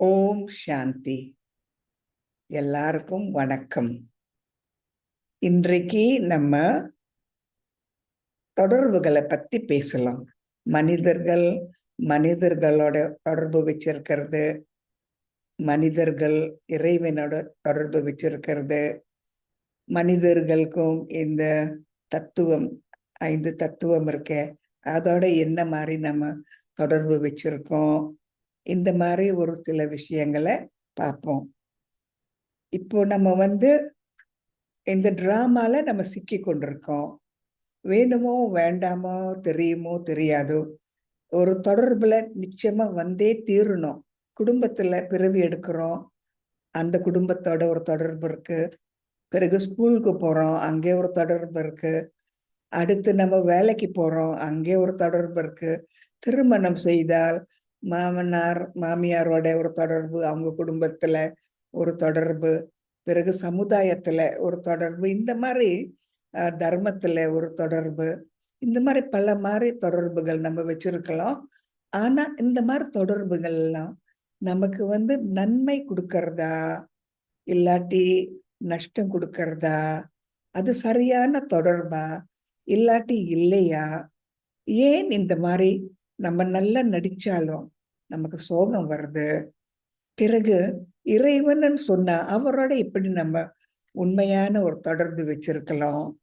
ஓம் சாந்தி. எல்லாருக்கும் வணக்கம். இன்றைக்கு நம்ம தொடர்புகளை பத்தி பேசலாம். மனிதர்களோட தொடர்பு வச்சிருக்கிறது, மனிதர்கள் இறைவனோட தொடர்பு வச்சிருக்கிறது, மனிதர்களுக்கும் இந்த தத்துவம் 5 தத்துவம் இருக்க அதோட என்ன மாதிரி நம்ம தொடர்பு வச்சிருக்கோம். இந்த மாதிரி ஒரு சில விஷயங்களை பார்ப்போம். இப்போ நம்ம இந்த டிராமால நம்ம சிக்கி கொண்டிருக்கோம். வேணுமோ வேண்டாமோ, தெரியுமோ தெரியாதோ, ஒரு தொடர்புல நிச்சயமா வந்தே தீரணும். குடும்பத்துல பிறவி எடுக்கிறோம், அந்த குடும்பத்தோட ஒரு தொடர்பு இருக்கு. பிறகு ஸ்கூலுக்கு போறோம், அங்கே ஒரு தொடர்பு இருக்கு. அடுத்து நம்ம வேலைக்கு போறோம், அங்கே ஒரு தொடர்பு இருக்கு. திருமணம் செய்தால் மாமனார் மாமியாரோட ஒரு தொடர்பு, அவங்க குடும்பத்துல ஒரு தொடர்பு, பிறகு சமுதாயத்துல ஒரு தொடர்பு, இந்த மாதிரி தர்மத்துல ஒரு தொடர்பு, இந்த மாதிரி பல மாதிரி தொடர்புகள் நம்ம வச்சிருக்கலாம். ஆனா இந்த மாதிரி தொடர்புகள் எல்லாம் நமக்கு நன்மை கொடுக்கறதா இல்லாட்டி நஷ்டம் கொடுக்கறதா, அது சரியான தொடர்பா இல்லாட்டி இல்லையா, ஏன் இந்த மாதிரி நம்ம நல்லா நடிச்சாலும் நமக்கு சோகம் வருது, பிறகு இறைவன் சொன்னா அவரோட இப்படி நம்ம உண்மையான ஒரு தொடர்பு வச்சிருக்கலாம்.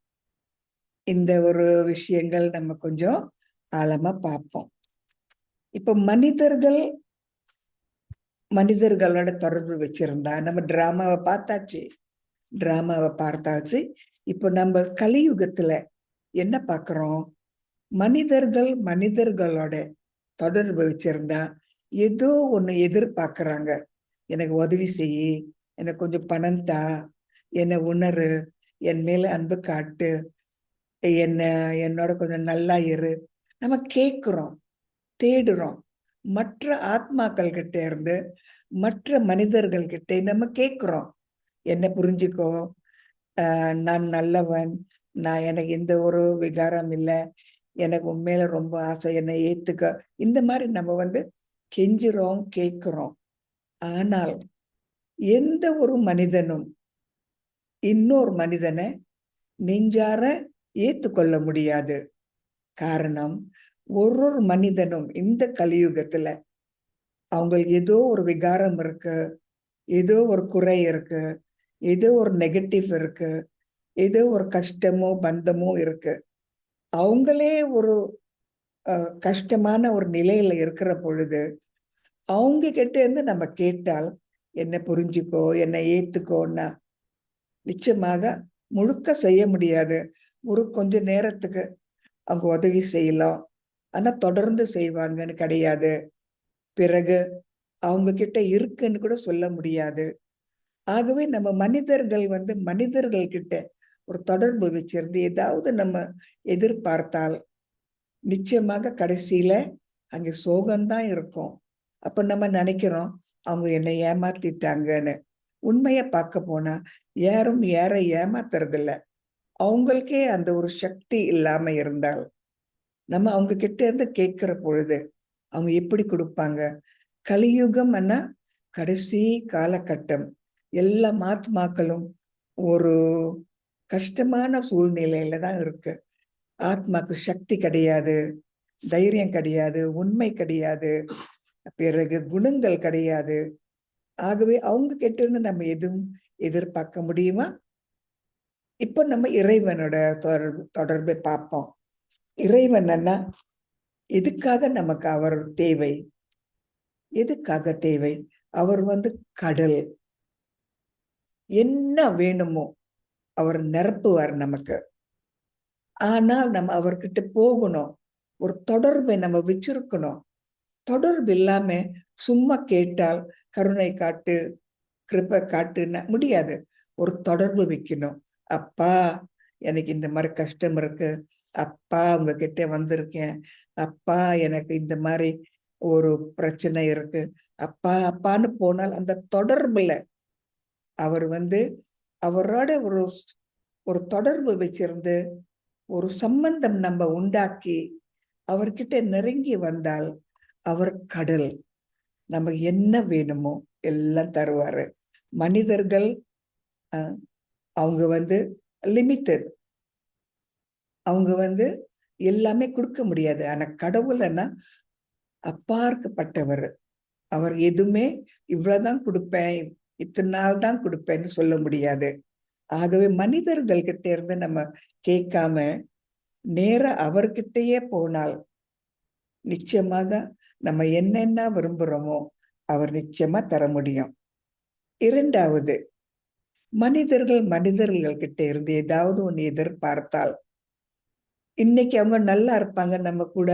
இந்த ஒரு விஷயங்கள் நம்ம கொஞ்சம் ஆழமா பார்ப்போம். இப்ப மனிதர்களோட தொடர்பு வச்சிருந்தா நம்ம டிராமாவை பார்த்தாச்சு. இப்ப நம்ம கலியுகத்துல என்ன பார்க்கிறோம்? மனிதர்களோட தொடர்பு வச்சிருந்தா ஏதோ ஒண்ணு எதிர்பார்க்கறாங்க. எனக்கு உதவி செய்யி, எனக்கு கொஞ்சம் பணம் தா, என்னை உணரு, என் மேல அன்பு காட்டு, என்னோட கொஞ்சம் நல்லா இரு. நம்ம கேட்கிறோம், தேடுறோம். மற்ற ஆத்மாக்கள் கிட்ட இருந்து, மற்ற மனிதர்கள் கிட்ட நம்ம கேட்கிறோம், என்ன புரிஞ்சுக்கோ, நான் நல்லவன், எனக்கு எந்த ஒரு விகாரம் இல்லை, எனக்கு உண்மையில ரொம்ப ஆசை, என்னை ஏத்துக்க. இந்த மாதிரி நம்ம கெஞ்சுறோம், கேட்கிறோம். ஆனால் எந்த ஒரு மனிதனும் இன்னொரு மனிதனை நெஞ்சார ஏத்துக்கொள்ள முடியாது. காரணம், ஒரு மனிதனும் இந்த கலியுகத்துல அவங்களுக்கு ஏதோ ஒரு விகாரம் இருக்கு, ஏதோ ஒரு குறை இருக்கு, ஏதோ ஒரு நெகட்டிவ் இருக்கு, ஏதோ ஒரு கஷ்டமோ பந்தமோ இருக்கு. அவங்களே ஒரு கஷ்டமான ஒரு நிலையில இருக்கிற பொழுது அவங்க கிட்ட இருந்து நம்ம கேட்டால், என்ன புரிஞ்சுக்கோ, என்னை ஏத்துக்கோன்னா நிச்சயமாக முழுக்க செய்ய முடியாது. ஒரு கொஞ்ச நேரத்துக்கு அவங்க உதவி செய்யலாம், ஆனா தொடர்ந்து செய்வாங்கன்னு கிடையாது. பிறகு அவங்க கிட்ட இருக்குன்னு கூட சொல்ல முடியாது. ஆகவே நம்ம மனிதர்கள் கிட்ட ஒரு தொடர்பு வச்சிருந்து ஏதாவது நம்ம எதிர்பார்த்தால் நிச்சயமாக கடைசியில அங்க சோகம்தான் இருக்கும். அப்ப நம்ம நினைக்கிறோம், அவங்க என்னை ஏமாத்திட்டாங்கன்னு. உண்மைய பார்க்க போனா யாரும் யாரை ஏமாத்துறது இல்ல. அவங்களுக்கே அந்த ஒரு சக்தி இல்லாம இருந்தால் நம்ம அவங்க கிட்ட இருந்து கேட்கிற பொழுது அவங்க எப்படி கொடுப்பாங்க? கலியுகம் கடைசி காலகட்டம். எல்லா ஆத்மாக்களும் ஒரு கஷ்டமான சூழ்நிலையில தான் இருக்கு. ஆத்மாக்கு சக்தி கிடையாது, தைரியம் கிடையாது, உண்மை கிடையாது, பிறகு குணங்கள் கிடையாது. ஆகவே அவங்க கிட்ட இருந்து நம்ம எதுவும் எதிர்பார்க்க முடியுமா? இப்ப நம்ம இறைவனோட தொடர்பை பார்ப்போம். இறைவன் எதுக்காக நமக்கு அவர் தேவை? எதுக்காக தேவை? அவர் கடல். என்ன வேணுமோ அவர் நிரப்புவார் நமக்கு. ஆனால் நம்ம அவர்கிட்ட போகணும், ஒரு தொடர்பை நம்ம வச்சிருக்கணும். தொடர்பு இல்லாம சும்மா கேட்டால் கருணை காட்டு, கிருபை காட்டுன்னு முடியாது. ஒரு தொடர்பு வைக்கணும். அப்பா, எனக்கு இந்த மாதிரி கஷ்டம் இருக்கு, அப்பா உங்ககிட்ட வந்திருக்கேன், அப்பா எனக்கு இந்த மாதிரி ஒரு பிரச்சனை இருக்கு, அப்பா அப்பான்னு போனால் அந்த தொடர்புல அவர் அவரோட ஒரு ஒரு தொடர்பு வச்சிருந்து ஒரு சம்பந்தம் நம்ம உண்டாக்கி அவர்கிட்ட நெருங்கி வந்தால் அவர் கடல். நமக்கு என்ன வேணுமோ எல்லாம் தருவாரு. மனிதர்கள் அவங்க லிமிட்டட், அவங்க எல்லாமே கொடுக்க முடியாது. ஆனா கடவுள்னா அப்பாற்பட்டவர். அவர் எதுவுமே இவ்வளவுதான் கொடுப்பேன், இத்தனை நாள் தான் கொடுப்பேன்னு சொல்ல முடியாது. ஆகவே மனிதர்கள் கிட்ட இருந்து நம்ம கேட்காம நேரா அவர்கிட்டயே போனால் நிச்சயமாக நம்ம என்னென்ன விரும்புறோமோ அவர் நிச்சயமா தர முடியும். இரண்டாவது, மனிதர்கள் கிட்ட இருந்து ஏதாவது ஒண்ணு எதிர்பார்த்தால், இன்னைக்கு அவங்க நல்லா இருப்பாங்க, நம்ம கூட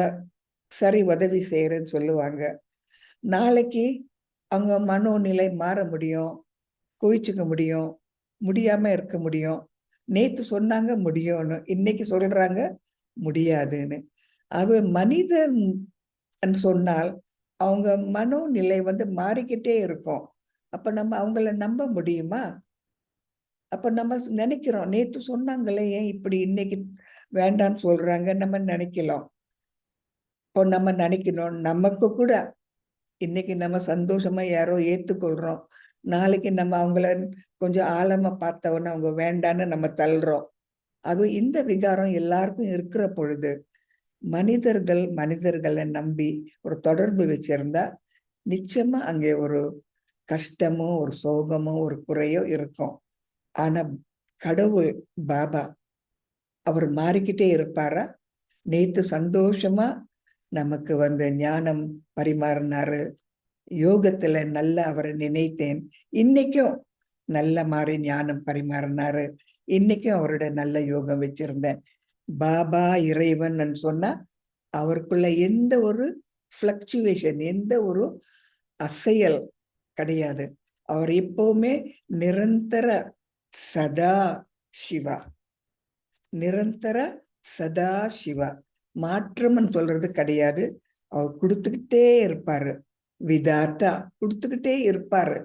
சரி உதவி செய்யறேன்னு சொல்லுவாங்க. நாளைக்கு அவங்க மனோநிலை மாற முடியும், கோவிச்சுக்க முடியும், முடியாம இருக்க முடியும். நேத்து சொன்னாங்க முடியும்னு, இன்னைக்கு சொல்றாங்க முடியாதுன்னு. ஆகவே மனிதன் சொன்னால் அவங்க மனோநிலை மாறிக்கிட்டே இருக்கும். அப்ப நம்ம அவங்கள நம்ப முடியுமா? அப்ப நம்ம நினைக்கிறோம், நேத்து சொன்னாங்களே ஏன் இப்படி இன்னைக்கு வேண்டான்னு சொல்றாங்க நம்ம நினைக்கலாம். இப்போ நம்ம நினைக்கணும், நமக்கு கூட இன்னைக்கு நம்ம சந்தோஷமா யாரோ ஏத்துக்கொள்றோம், நாளைக்கு நம்ம அவங்கள கொஞ்சம் ஆழமா பார்த்தவொன்னே அவங்க வேண்டான்னு நம்ம தள்ளுறோம். ஆகவே இந்த விகாரம் எல்லாருக்கும் இருக்கிற பொழுது மனிதர்களை நம்பி ஒரு தொடர்பு வச்சிருந்தா நிச்சயமா அங்கே ஒரு கஷ்டமோ ஒரு சோகமோ ஒரு குறையோ இருக்கும். ஆனா கடவுள் பாபா அவர் மாறிக்கிட்டே இருப்பாரா? நேத்து சந்தோஷமா நமக்கு ஞானம் பரிமாறினாரு, யோகத்துல நல்லா அவரை நினைத்தேன், இன்னைக்கும் நல்ல மாதிரி ஞானம் பரிமாறினாரு, இன்னைக்கும் அவரோட நல்ல யோகம் வச்சிருந்தேன். பாபா இறைவன் சொன்னா அவருக்குள்ள எந்த ஒரு பிளக்சுவேஷன், எந்த ஒரு அசையல் கிடையாது. அவர் எப்பவுமே நிரந்தர சதா சிவா, நிரந்தர சதா சிவா. மாற்றம்னு சொல்றது கிடையாது. அவர் கொடுத்துக்கிட்டே இருப்பாரு, விதாத்தா கொடுத்துக்கிட்டே இருப்பாரு.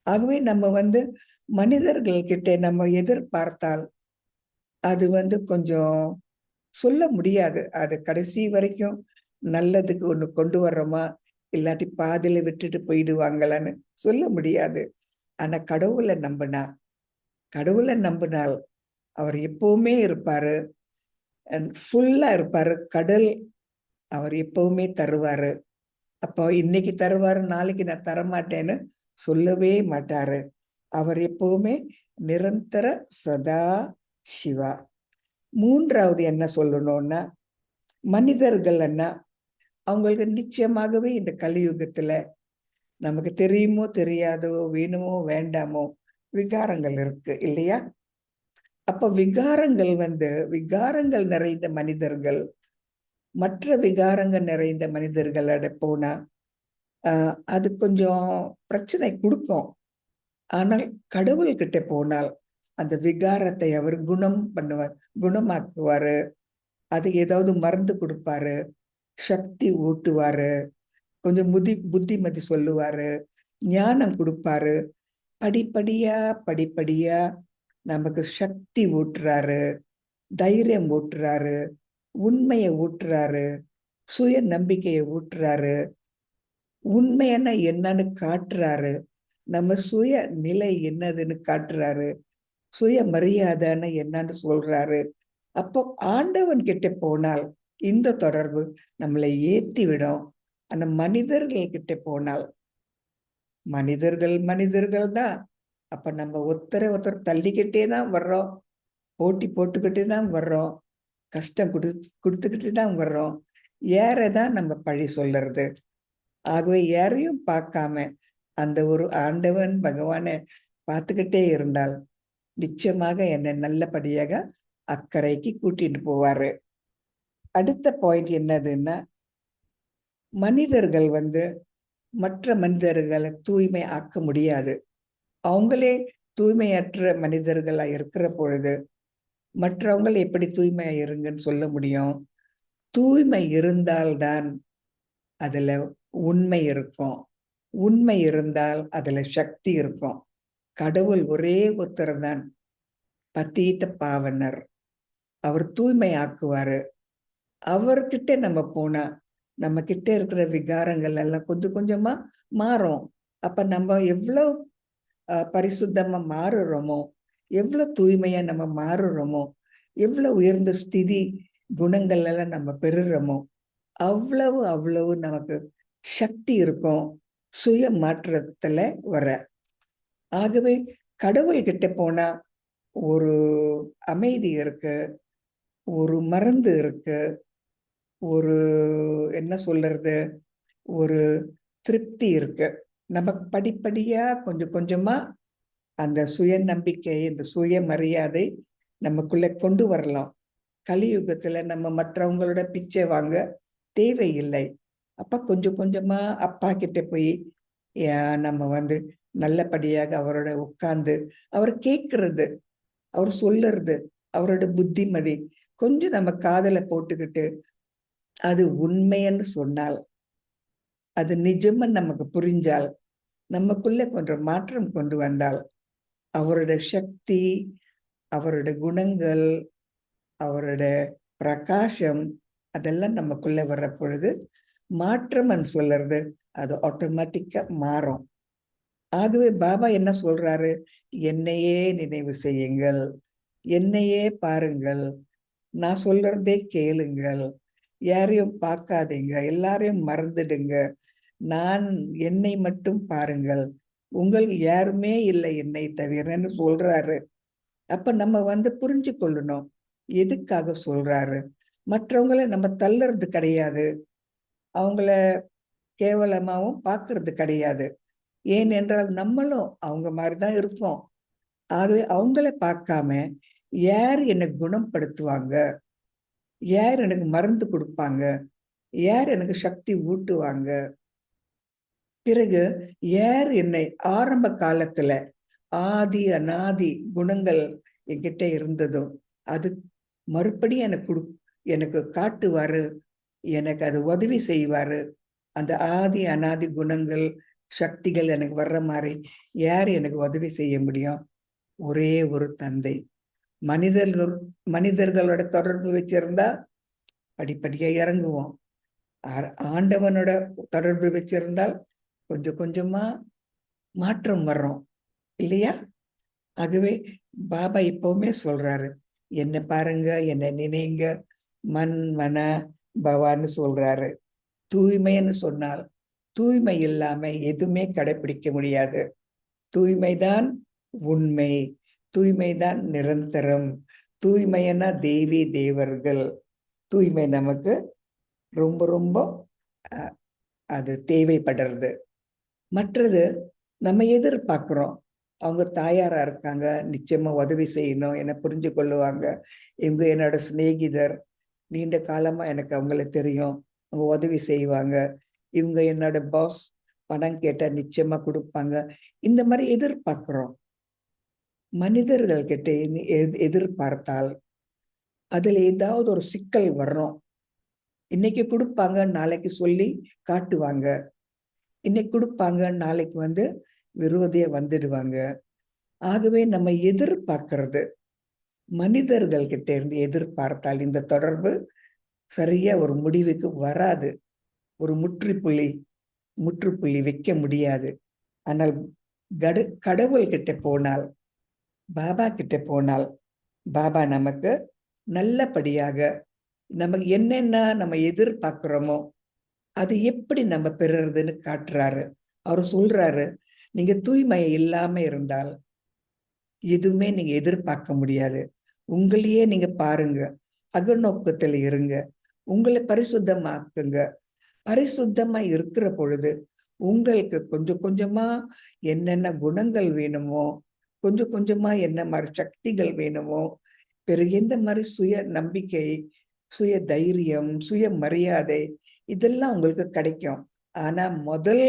ஆகவே நம்ம மனிதர்கள் கிட்ட நம்ம எதிர்பார்த்தால் அது கொஞ்சம் சொல்ல முடியாது. அது கடைசி வரைக்கும் நல்லதுக்கு ஒண்ணு கொண்டு வர்றோமா, இல்லாட்டி பாதியில விட்டுட்டு போயிடுவாங்களான்னு சொல்ல முடியாது. ஆனா கடவுளை நம்பினால் அவர் எப்பவுமே இருப்பாரு, ஃபுல்லா இருப்பாரு. கடல் அவர் எப்பவுமே தருவாரு. அப்போ இன்னைக்கு தருவாரு, நாளைக்கு நான் தரமாட்டேன்னு சொல்லவே மாட்டாரு. அவர் எப்பவுமே நிரந்தர சதா சிவா. மூன்றாவது என்ன சொல்லணும்னா, மனிதர்கள் அவங்களுக்கு நிச்சயமாகவே இந்த கலியுகத்துல நமக்கு தெரியுமோ தெரியாதோ, வேணுமோ வேண்டாமோ விகாரங்கள் இருக்கு இல்லையா? அப்ப விகாரங்கள் நிறைந்த மனிதர்கள் மற்ற விகாரங்கள் நிறைந்த மனிதர்களோட போனா அது கொஞ்சம் பிரச்சனை கொடுக்கும். ஆனால் கடவுள்கிட்ட போனால் அந்த விகாரத்தை அவர் குணமாக்குவாரு. அது ஏதாவது மருந்து கொடுப்பாரு, சக்தி ஊட்டுவாரு, கொஞ்சம் புத்திமதி சொல்லுவாரு, ஞானம் கொடுப்பாரு. படிப்படியா நமக்கு சக்தி ஊட்டுறாரு, தைரியம் ஊட்டுறாரு, உண்மையை ஊட்டுறாரு, சுய நம்பிக்கையை ஊட்டுறாரு, உண்மை என்னன்னு காட்டுறாரு, நம்ம சுய நிலை என்னதுன்னு காட்டுறாரு, சுய மரியாதைன்னு என்னன்னு சொல்றாரு. அப்போ ஆண்டவன் கிட்ட போனால் இந்த தொடர்பு நம்மளை ஏத்தி விடும். ஆனா மனிதர்கள் கிட்ட போனால் மனிதர்கள் தான். அப்ப நம்ம ஒருத்தர் தள்ளிக்கிட்டே தான் வர்றோம், போட்டி போட்டுக்கிட்டே தான் வர்றோம், கஷ்டம் கொடுத்துக்கிட்டு தான் வர்றோம். யாரைதான் நம்ம பழி சொல்றது? ஆகவே யாரையும் பார்க்காம அந்த ஒரு ஆண்டவன் பகவானை பார்த்துக்கிட்டே இருந்தால் நிச்சயமாக என்னை நல்லபடியாக அக்கறைக்கு கூட்டிட்டு போவாரு. அடுத்த பாயிண்ட் என்னதுன்னா, மனிதர்கள் மற்ற மனிதர்களை தூய்மை ஆக்க முடியாது. அவங்களே தூய்மையற்ற மனிதர்களா இருக்கிற பொழுது மற்றவங்களை எப்படி தூய்மையா இருங்கன்னு சொல்ல முடியும்? தூய்மை இருந்தால்தான் அதுல உண்மை இருக்கும், உண்மை இருந்தால் அதுல சக்தி இருக்கும். கடவுள் ஒரே ஒருத்தர் தான் பதீத பாவனர், அவர் தூய்மை ஆக்குவாரு. அவர்கிட்ட நம்ம போனா நம்ம கிட்ட இருக்கிற விகாரங்கள் எல்லாம் கொஞ்சம் கொஞ்சமா மாறும். அப்ப நம்ம எவ்வளவு பரிசுத்தமா மாறுறோமோ, எவ்வளவு தூய்மையா நம்ம மாறுறோமோ, எவ்வளவு உயர்ந்த ஸ்திதி குணங்கள் எல்லாம் நம்ம பெறுறோமோ, அவ்வளவு அவ்வளவு நமக்கு சக்தி இருக்கும் சுய மாற்றத்துல வர. ஆகவே கடவுள் கிட்ட போனா ஒரு அமைதி இருக்கு, ஒரு மருந்து இருக்கு, ஒரு என்ன சொல்றது, ஒரு திருப்தி இருக்கு. நமக்கு படிப்படியா கொஞ்சம் கொஞ்சமா அந்த சுய நம்பிக்கை, இந்த சுய மரியாதை நமக்குள்ள கொண்டு வரலாம். கலியுகத்துல நம்ம மற்றவங்களோட பிச்சை வாங்க தேவையில்லை. அப்ப கொஞ்சம் கொஞ்சமா அப்பா கிட்ட போய் நம்ம நல்லபடியாக அவரோட உட்கார்ந்து அவர் கேட்கறது, அவர் சொல்லுறது, அவரோட புத்திமதி கொஞ்சம் நம்ம காதல போட்டுக்கிட்டு அது உண்மைன்னு சொன்னால், அது நிஜம்னு நமக்கு புரிஞ்சால், நமக்குள்ள கொஞ்சம் மாற்றம் கொண்டு வந்தால், அவரோட சக்தி, அவரோட குணங்கள், அவரோட பிரகாசம் அதெல்லாம் நமக்குள்ள வர்ற பொழுது மாற்றம்னு சொல்றது அது ஆட்டோமேட்டிக்கா மாறும். ஆகவே பாபா என்ன சொல்றாரு, என்னையே நினைவு செய்யுங்கள், என்னையே பாருங்கள், நான் சொல்றதே கேளுங்கள், யாரையும் பார்க்காதீங்க, எல்லாரையும் மறந்துடுங்க, நான் என்னை மட்டும் பாருங்கள், உங்களுக்கு யாருமே இல்லை என்னை தவிரன்னு சொல்றாரு. அப்ப நம்ம புரிஞ்சு கொள்ளணும் எதுக்காக சொல்றாரு. மற்றவங்களை நம்ம தள்ளுறது கிடையாது, அவங்கள கேவலமாவும் பார்க்கறது கிடையாது. ஏனென்றால் நம்மளும் அவங்க மாதிரிதான் இருக்கோம். ஆகவே அவங்கள பார்க்காம யார் என்னை குணப்படுத்துவாங்க, யார் எனக்கு மருந்து கொடுப்பாங்க, யார் எனக்கு சக்தி ஊட்டுவாங்க, பிறகு யார் என்னை ஆரம்ப காலத்துல ஆதி அநாதி குணங்கள் என்கிட்ட இருந்ததோ அது மறுபடியும் எனக்கு காட்டுவாரு, எனக்கு அது உதவி செய்வாரு. அந்த ஆதி அநாதி குணங்கள் சக்திகள் எனக்கு வர்ற மாதிரி யார் எனக்கு உதவி செய்ய முடியும்? ஒரே ஒரு தந்தை. மனிதர்களோட தொடர்பு வச்சிருந்தா படிப்படியா இறங்குவோம். ஆண்டவனோட தொடர்பு வச்சிருந்தால் கொஞ்சம் கொஞ்சமா மாற்றம் வர்றோம் இல்லையா? ஆகவே பாபா இப்பவுமே சொல்றாரு, என்ன பாருங்க, என்ன நினைங்க, மன் மன பவான்னு சொல்றாரு. தூய்மைன்னு சொன்னால் தூய்மை இல்லாம எதுவுமே கடைபிடிக்க முடியாது. தூய்மைதான் உண்மை, தூய்மைதான் நிரந்தரம், தூய்மைன்னா தேவி தேவர்கள். தூய்மை நமக்கு ரொம்ப ரொம்ப அது தேவைப்படுறது. மற்றது நம்ம எதிர்பார்க்கிறோம், அவங்க தாயாரா இருக்காங்க, நிச்சயமா உதவி செய்யணும், என்ன புரிஞ்சு கொள்ளுவாங்க, இவங்க என்னோட சிநேகிதர், நீண்ட காலமா எனக்கு அவங்கள தெரியும், அவங்க உதவி செய்வாங்க, இவங்க என்னோட பாஸ், பணம் கேட்டா நிச்சயமா கொடுப்பாங்க. இந்த மாதிரி எதிர்பார்க்கிறோம். மனிதர்கள் கிட்ட எதிர்பார்த்தால் அதுல ஏதாவது ஒரு சிக்கல் வர்றோம். இன்னைக்கு கொடுப்பாங்க, நாளைக்கு சொல்லி காட்டுவாங்க, இன்னைக்கு கொடுப்பாங்க, நாளைக்கு விரோதிய வந்துடுவாங்க. ஆகவே நம்ம எதிர்பார்க்கிறது மனிதர்கள் கிட்ட இருந்து எதிர்பார்த்தால் இந்த தொடர்பு சரியா ஒரு முடிவுக்கு வராது, ஒரு முற்றுப்புள்ளி வைக்க முடியாது. ஆனால் கடவுள் கிட்ட போனால், பாபா கிட்ட போனால், பாபா நமக்கு நல்லபடியாக நமக்கு என்னென்ன நம்ம எதிர்பார்க்கிறோமோ அது எப்படி நம்ம பெறுறதுன்னு காட்டுறாரு. அவர் சொல்றாரு, நீங்க தூய்மை இல்லாம இருந்தால் எதுவுமே நீங்க எதிர்பார்க்க முடியாது. உங்களையே நீங்க பாருங்க, அகநோக்கத்துல இருங்க, உங்களை பரிசுத்தமாக்குங்க. பரிசுத்தமா இருக்கிற பொழுது உங்களுக்கு கொஞ்சம் கொஞ்சமா என்னென்ன குணங்கள் வேணுமோ, கொஞ்சம் கொஞ்சமா என்ன மாதிரி சக்திகள் வேணுமோ, பிறகு எந்த மாதிரி சுய நம்பிக்கை, சுய தைரியம், சுய மரியாதை இதெல்லாம் உங்களுக்கு கிடைக்கும். ஆனா முதல்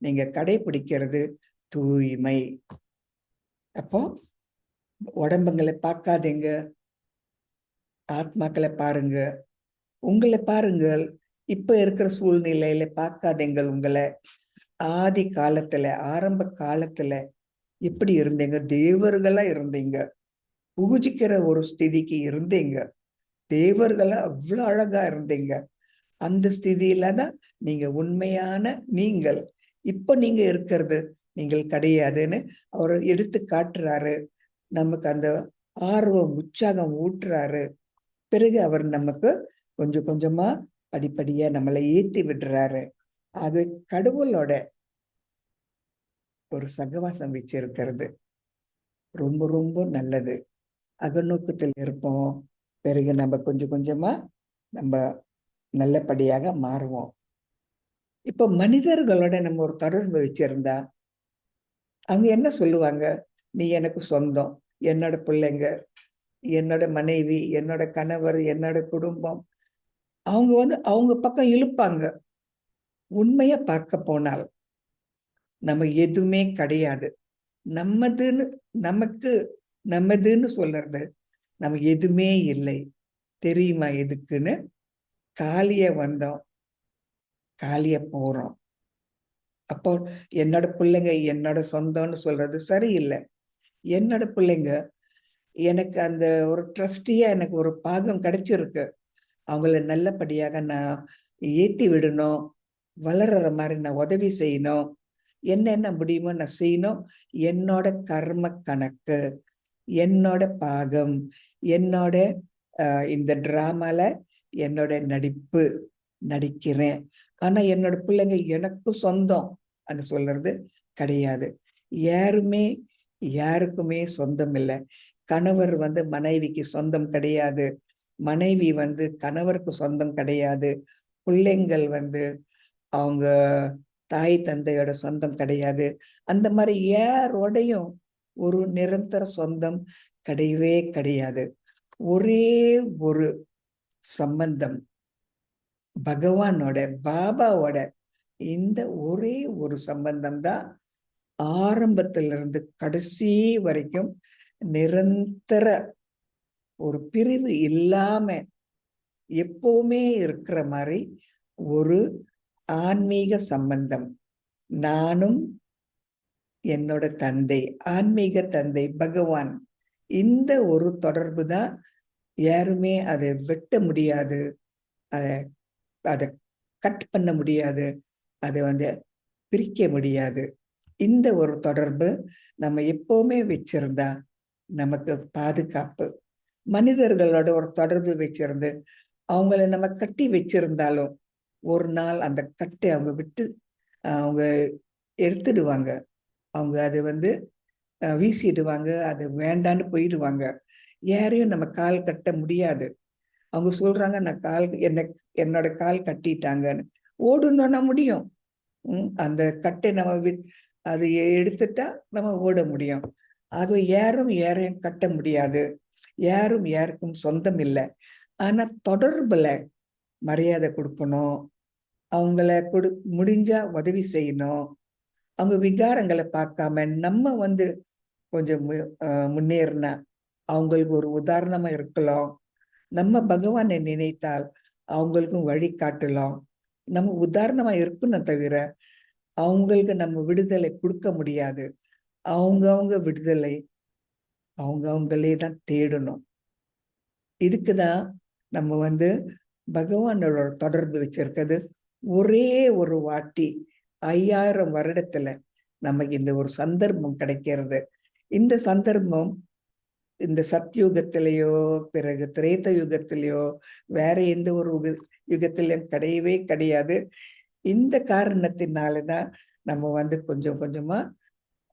நீங்க கடைபிடிக்கிறது தூய்மை. அப்போ உடம்புங்களை பார்க்காதீங்க, ஆத்மாக்களை பாருங்க, உங்களை பாருங்கள். இப்ப இருக்கிற சூழ்நிலையில பார்க்காதீங்க உங்களை. ஆதி காலத்துல, ஆரம்ப காலத்துல எப்படி இருந்தீங்க? தேவர்களா இருந்தீங்க, பூஜிக்கிற ஒரு ஸ்திதிக்கு இருந்தீங்க, தேவர்களா அவ்வளவு அழகா இருந்தீங்க. அந்த ஸ்திதியில தான் நீங்க உண்மையான நீங்கள். இப்ப நீங்க இருக்கிறது நீங்கள் கிடையாதுன்னு அவர் எடுத்து காட்டுறாரு. நமக்கு அந்த ஆர்வம், உற்சாகம் ஊட்டுறாரு. பிறகு அவர் நமக்கு கொஞ்சம் கொஞ்சமா படிப்படியா நம்மளை ஏத்தி விடுறாரு. அது கடவுளோட ஒரு சகவாசம் வச்சிருக்கிறது ரொம்ப ரொம்ப நல்லது. அகநோக்கத்தில் இருப்போம். பிறகு நம்ம கொஞ்சம் கொஞ்சமா நம்ம நல்லபடியாக மாறுவோம். இப்போ மனிதர்களோட நம்ம ஒரு தொடர்பு வச்சிருந்தா அவங்க என்ன சொல்லுவாங்க? நீ எனக்கு சொந்தம், என்னோட பிள்ளைங்க, என்னோட மனைவி, என்னோட கணவர், என்னோட குடும்பம். அவங்க அவங்க பக்கம் இழுப்பாங்க. உண்மையா பார்க்க போனால் நம்ம எதுவுமே கிடையாது. நம்மதுன்னு நமக்கு நம்மதுன்னு சொல்றது நம்ம எதுவுமே இல்லை. தெரியுமா எதுக்குன்னு? காலிய வந்தோம், காலிய போறோம். அப்போ என்னோட பிள்ளைங்க என்னோட சொந்தம்னு சொல்றது சரியில்லை. என்னோட பிள்ளைங்க எனக்கு அந்த ஒரு ட்ரஸ்டியா எனக்கு ஒரு பாகம் கிடைச்சிருக்கு. அவங்கள நல்லபடியாக நான் ஏத்தி விடணும், வளர்ற மாதிரி நான் உதவி செய்யணும், என்னென்ன முடியுமோ நான் செய்யணும். என்னோட கர்ம கணக்கு, என்னோட பாகம், என்னோட இந்த டிராமால என்னோட நடிப்பு நடிக்கிறேன். ஆனா என்னோட பிள்ளைங்க எனக்கு சொந்தம் சொல்றது கிடையாது. யாருமே யாருக்குமே சொந்தம் இல்லை. கணவர் மனைவிக்கு சொந்தம் கிடையாது. மனைவி கணவருக்கு சொந்தம் கிடையாது. பிள்ளைங்கள் அவங்க தாய் தந்தையோட சொந்தம் கிடையாது. அந்த மாதிரி யாரோடையும் ஒரு நிரந்தர சொந்தம் கிடையவே கிடையாது. ஒரே ஒரு சம்பந்தம் பகவானோட, பாபாவோட. இந்த ஒரே ஒரு சம்பந்தம் தான் ஆரம்பத்திலிருந்து கடைசி வரைக்கும் நிரந்தர ஒரு பிரிவு இல்லாம எப்பவுமே இருக்கிற மாதிரி ஒரு ஆன்மீக சம்பந்தம். நானும் என்னோட தந்தை, ஆன்மீக தந்தை பகவான். இந்த ஒரு தொடர்பு தான். யாருமே அதை வெட்ட முடியாது, அதை கட் பண்ண முடியாது, அதை பிரிக்க முடியாது. இந்த ஒரு தொடர்பு நம்ம எப்பவுமே வச்சிருந்தா நமக்கு பாதுகாப்பு. மனிதர்களோட ஒரு தொடர்பு வச்சிருந்து அவங்கள நம்ம கட்டி வச்சிருந்தாலும் ஒரு நாள் அந்த கட்டை அவங்க விட்டு அவங்க எடுத்துடுவாங்க. அவங்க அது வீசிடுவாங்க. அது வேண்டான்னு போயிடுவாங்க. யாரையும் நம்ம கால் கட்ட முடியாது. அவங்க சொல்றாங்க நான் என்னோட கால் கட்டிட்டாங்கன்னு. ஓடணும்னா முடியும். அந்த கட்டை நம்ம அது எடுத்துட்டா நம்ம ஓட முடியும். ஆகவே யாரும் யாரையும் கட்ட முடியாது. யாரும் யாருக்கும் சொந்தம் இல்லை. ஆனா தொடர்புல மரியாதை கொடுக்கணும். அவங்கள முடிஞ்சா உதவி செய்யணும். அவங்க விகாரங்களை பார்க்காம நம்ம கொஞ்சம் முன்னேறினா அவங்களுக்கு ஒரு உதாரணமா இருக்கலாம். நம்ம பகவானை நினைத்தால் அவங்களுக்கும் வழி காட்டலாம். நம்ம உதாரணமா இருக்கணும் தவிர அவங்களுக்கு நம்ம விடுதலை கொடுக்க முடியாது. அவங்கவுங்க விடுதலை அவங்களே தான் தேடணும். இதுக்குதான் நம்ம பகவானோட தொடர்பு வச்சிருக்கிறது. ஒரே ஒரு வாட்டி 5000 வருடத்துல நமக்கு இந்த ஒரு சந்தர்ப்பம் கிடைக்கிறது. இந்த சந்தர்ப்பம் இந்த சத்யுகத்திலேயோ பிறகு திரேத யுகத்திலேயோ வேற எந்த ஒரு யுகத்திலும் கிடையவே கிடையாது. இந்த காரணத்தினாலதான் நம்ம கொஞ்சம் கொஞ்சமா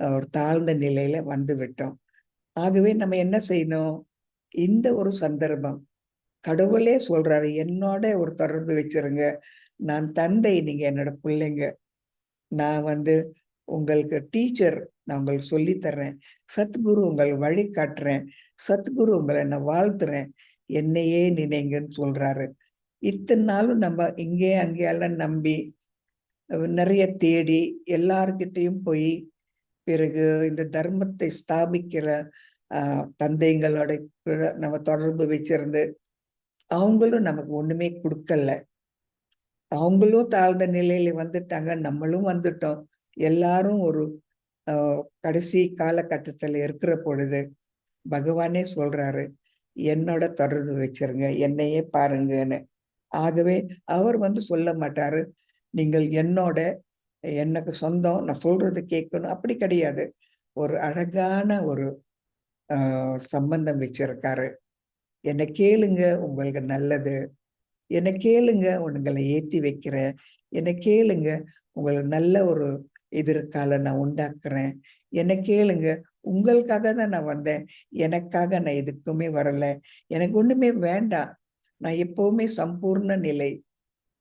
ஒரு தாழ்ந்த நிலையில விட்டோம். ஆகவே நம்ம என்ன செய்யணும்? இந்த ஒரு சந்தர்ப்பம் கடவுளே சொல்றாரு, என்னோட ஒரு தொடர்பு வச்சிருங்க. நான் தந்தை, நீங்க என்னோட பிள்ளைங்க. நான் உங்களுக்கு டீச்சர், நான் உங்களுக்கு சொல்லி தர்றேன். சத்குரு உங்களை வழி காட்டுறேன். சத்குரு உங்களை நான் வாழ்த்துறேன். என்னையே நினைங்கன்னு சொல்றாரு. இத்தனை நாளும் நம்ம இங்கே அங்கேயெல்லாம் நம்பி நிறைய தேடி எல்லார்கிட்டையும் போய் பிறகு இந்த தர்மத்தை ஸ்தாபிக்கிற தந்தைங்களோட நம்ம தொடர்பு வச்சிருந்து அவங்களும் நமக்கு ஒண்ணுமே கொடுக்கல. அவங்களும் தாழ்ந்த நிலையில வந்துட்டாங்க, நம்மளும் வந்துட்டோம். எல்லாரும் ஒரு கடைசி காலகட்டத்துல இருக்கிற பொழுது பகவானே சொல்றாரு, என்னோட தொடர்பு வச்சிருங்க, என்னையே பாருங்கன்னு. ஆகவே அவர் சொல்ல மாட்டாரு, நீங்கள் எனக்கு சொந்தம், நான் சொல்றது கேட்கணும், அப்படி கிடையாது. ஒரு அழகான ஒரு சம்பந்தம் வச்சிருக்காரு. என்ன கேளுங்க, உங்களுக்கு நல்லது. என்ன கேளுங்க, உங்களை ஏத்தி வைக்கிறேன். என்ன கேளுங்க, உங்களுக்கு நல்ல ஒரு எதிர்காலம் நான் உண்டாக்குறேன். என்ன கேளுங்க, உங்களுக்காக தான் நான் வந்தேன். எனக்காக நான் எதுக்குமே வரல. எனக்கு ஒண்ணுமே வேண்டாம். நான் எப்பவுமே சம்பூர்ண நிலை.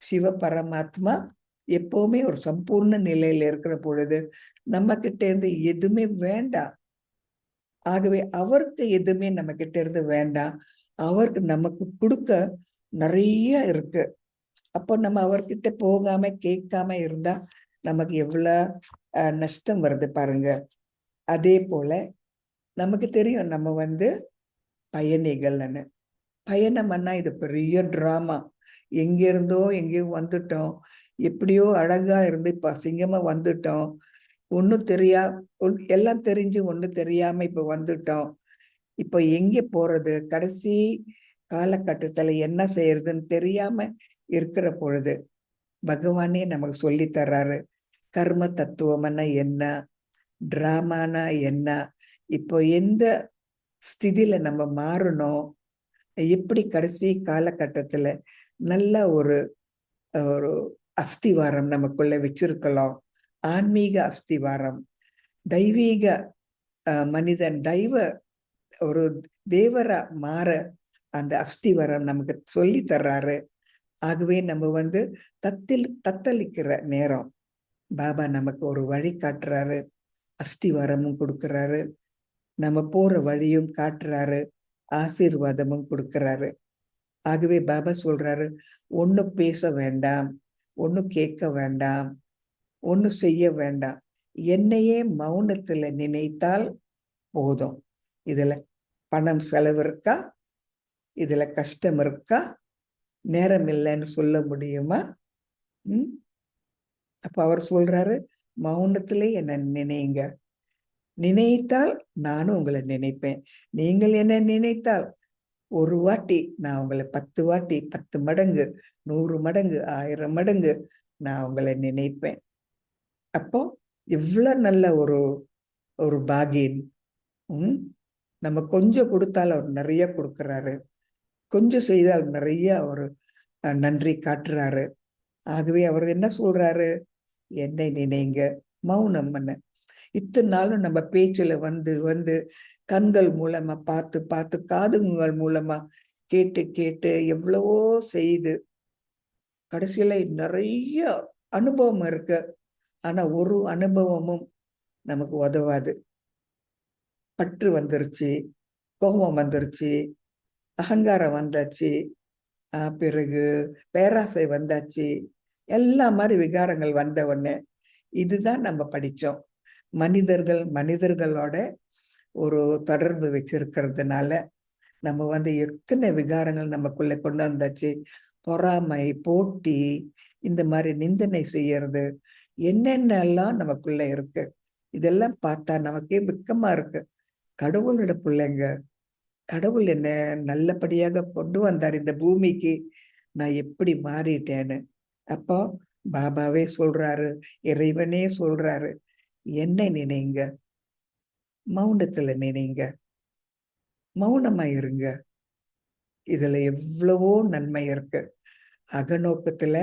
சிவ பரமாத்மா எப்பவுமே ஒரு சம்பூர்ண நிலையில இருக்கிற பொழுது, நம்ம கிட்ட இருந்து எதுவுமே வேண்டாம். ஆகவே அவருக்கு எதுவுமே நம்ம கிட்ட இருந்து வேண்டாம். அவருக்கு நமக்கு குடுக்க நெறைய இருக்கு. அப்போ நம்ம அவர்கிட்ட போகாம, கேட்காம இருந்தா, நமக்கு எவ்வளோ நஷ்டம் வருது பாருங்க. அதே போல நமக்கு தெரியும் நம்ம பயணிகள்ன்னு. பயணம்னா இது பெரிய டிராமா. எங்கிருந்தோ எங்கேயோ வந்துட்டோம். எப்படியோ அழகா இருந்து இப்ப அசிங்கமா வந்துட்டோம். ஒண்ணும் தெரியா எல்லாம் தெரிஞ்சு ஒண்ணும் தெரியாம இப்ப வந்துட்டோம். இப்ப எங்கே போறது? கடைசி காலகட்டத்துல என்ன செய்யறதுன்னு தெரியாம இருக்கிற பொழுது, பகவானே நமக்கு சொல்லி தர்றாரு. கர்ம தத்துவம்னா என்ன? டிராமானா என்ன? இப்போ எந்த ஸ்திதியில நம்ம மாறணும்? எப்படி கடைசி காலகட்டத்துல நல்ல ஒரு ஒரு அஸ்திவாரம் நமக்குள்ள வச்சிருக்கலாம். ஆன்மீக அஸ்திவாரம், தெய்வீக மனிதன் ஒரு தேவரா மாற அந்த அஸ்திவாரம் நமக்கு சொல்லி தர்றாரு. ஆகவே நம்ம தத்தளிக்கிற நேரம் பாபா நமக்கு ஒரு வழி காட்டுறாரு. அஸ்திவாரமும் கொடுக்கிறாரு. நம்ம போற வழியும் காட்டுறாரு. ஆசீர்வாதமும் கொடுக்கிறாரு. ஆகவே பாபா சொல்றாரு, ஒண்ணும் பேச வேண்டாம், ஒண்ணும் கேட்க வேண்டாம், ஒண்ணும் செய்ய வேண்டாம். என்னையே மௌனத்துல நினைத்தால் போதும். இதுல பணம் செலவு இருக்கா? இதுல கஷ்டம் இருக்கா? நேரம் இல்லைன்னு சொல்ல முடியுமா? அப்ப அவர் சொல்றாரு, மௌனத்திலே என்ன நினைங்க. நினைத்தால் நானும் உங்களை நினைப்பேன். நீங்கள் என்ன நினைத்தால் ஒரு வாட்டி நான் உங்களை 10 வாட்டி 10 மடங்கு 100 மடங்கு 1000 மடங்கு நான் உங்களை நினைப்பேன். அப்போ இவ்வளவு நல்ல ஒரு ஒரு பாகியம். நம்ம கொஞ்சம் கொடுத்தால் அவர் நிறைய கொடுக்கிறாரு. கொஞ்சம் செய்தால் நிறைய அவர் நன்றி காட்டுறாரு. ஆகவே அவர் என்ன சொல்றாரு? என்னை நினைங்க, மௌனம் பண்ண. இத்தனை நாளும் நம்ம பேச்சுல வந்து வந்து கண்கள் மூலமா பார்த்து பார்த்து காதுங்கள் மூலமா கேட்டு கேட்டு எவ்வளவோ செய்து கடைசியில நிறைய அனுபவம் இருக்கு. ஆனா ஒரு அனுபவமும் நமக்கு உதவாது. பற்று வந்துருச்சு, கோபம் வந்துருச்சு, அகங்காரம் வந்தாச்சு, பிறகு பேராசை வந்தாச்சு. எல்லா மாதிரி விகாரங்கள் வந்த உடனே இதுதான் நம்ம படிச்சோம். மனிதர்களோட ஒரு தொடர்பு வச்சிருக்கிறதுனால நம்ம எத்தனை விகாரங்கள் நமக்குள்ள கொண்டு வந்தாச்சு. பொறாமை, போட்டி, இந்த மாதிரி நிந்தனை செய்யறது, என்னென்னலாம் நமக்குள்ள இருக்கு. இதெல்லாம் பார்த்தா நமக்கே துக்கமா இருக்கு. கடவுளோட பிள்ளைங்க, கடவுள் என்ன நல்லபடியாக கொண்டு வந்தார் இந்த பூமிக்கு, நான் எப்படி மாறிட்டேன்னு. அப்போ பாபாவே சொல்றாரு, இறைவனே சொல்றாரு, என்ன நினைங்க, மௌனத்துல நினைங்க, மௌனமா இருங்க. இதுல எவ்வளவோ நன்மை இருக்கு. அகநோக்கத்துல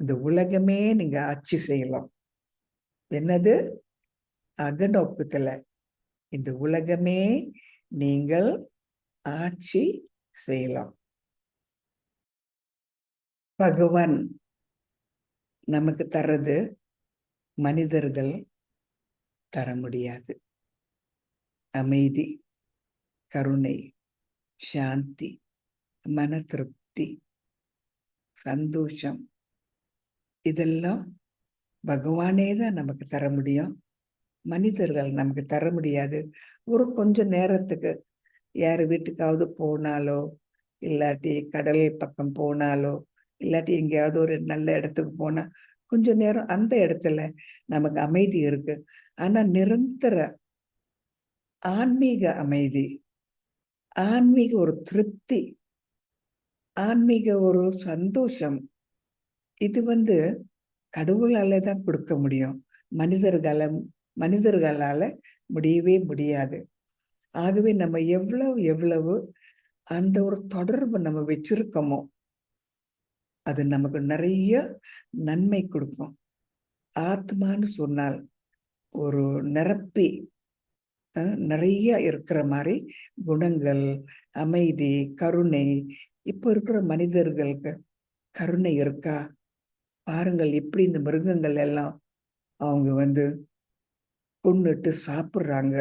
இந்த உலகமே நீங்க ஆட்சி செய்யலாம். என்னது? அகநோக்கத்துல இந்த உலகமே நீங்கள் ஆட்சி செய்யலாம். பகவான் நமக்கு தர்றது மனிதர்கள் தர முடியாது. அமைதி, கருணை, சாந்தி, மன திருப்தி, சந்தோஷம், இதெல்லாம் பகவானே தான் நமக்கு தர முடியும். மனிதர்கள் நமக்கு தர முடியாது. ஒரு கொஞ்ச நேரத்துக்கு யார் வீட்டுக்காவது போனாலோ, இல்லாட்டி கடல் பக்கம் போனாலோ, இல்லாட்டி எங்கேயாவது ஒரு நல்ல இடத்துக்கு போனா கொஞ்ச நேரம் அந்த இடத்துல நமக்கு அமைதி இருக்கு. ஆனா நிரந்தர ஆன்மீக அமைதி, ஆன்மீக ஒரு திருப்தி ஆன்மீக ஒரு சந்தோஷம். இது கடவுளால தான் கொடுக்க முடியும். மனிதர்களால முடியவே முடியாது. ஆகவே நம்ம எவ்வளவு எவ்வளவு அந்த ஒரு தொடர்பு நம்ம வச்சிருக்கோமோ அது நமக்கு நிறைய நன்மை கொடுக்கும். ஆத்மான்னு சொன்னால் ஒரு நிரப்பி நிறைய இருக்கிற மாதிரி குணங்கள், அமைதி, கருணை. இப்ப இருக்கிற மனிதர்களுக்கு கருணை இருக்கா? பாருங்கள் எப்படி இந்த மிருகங்கள் எல்லாம் அவங்க கொன்னுட்டு சாப்பிடுறாங்க.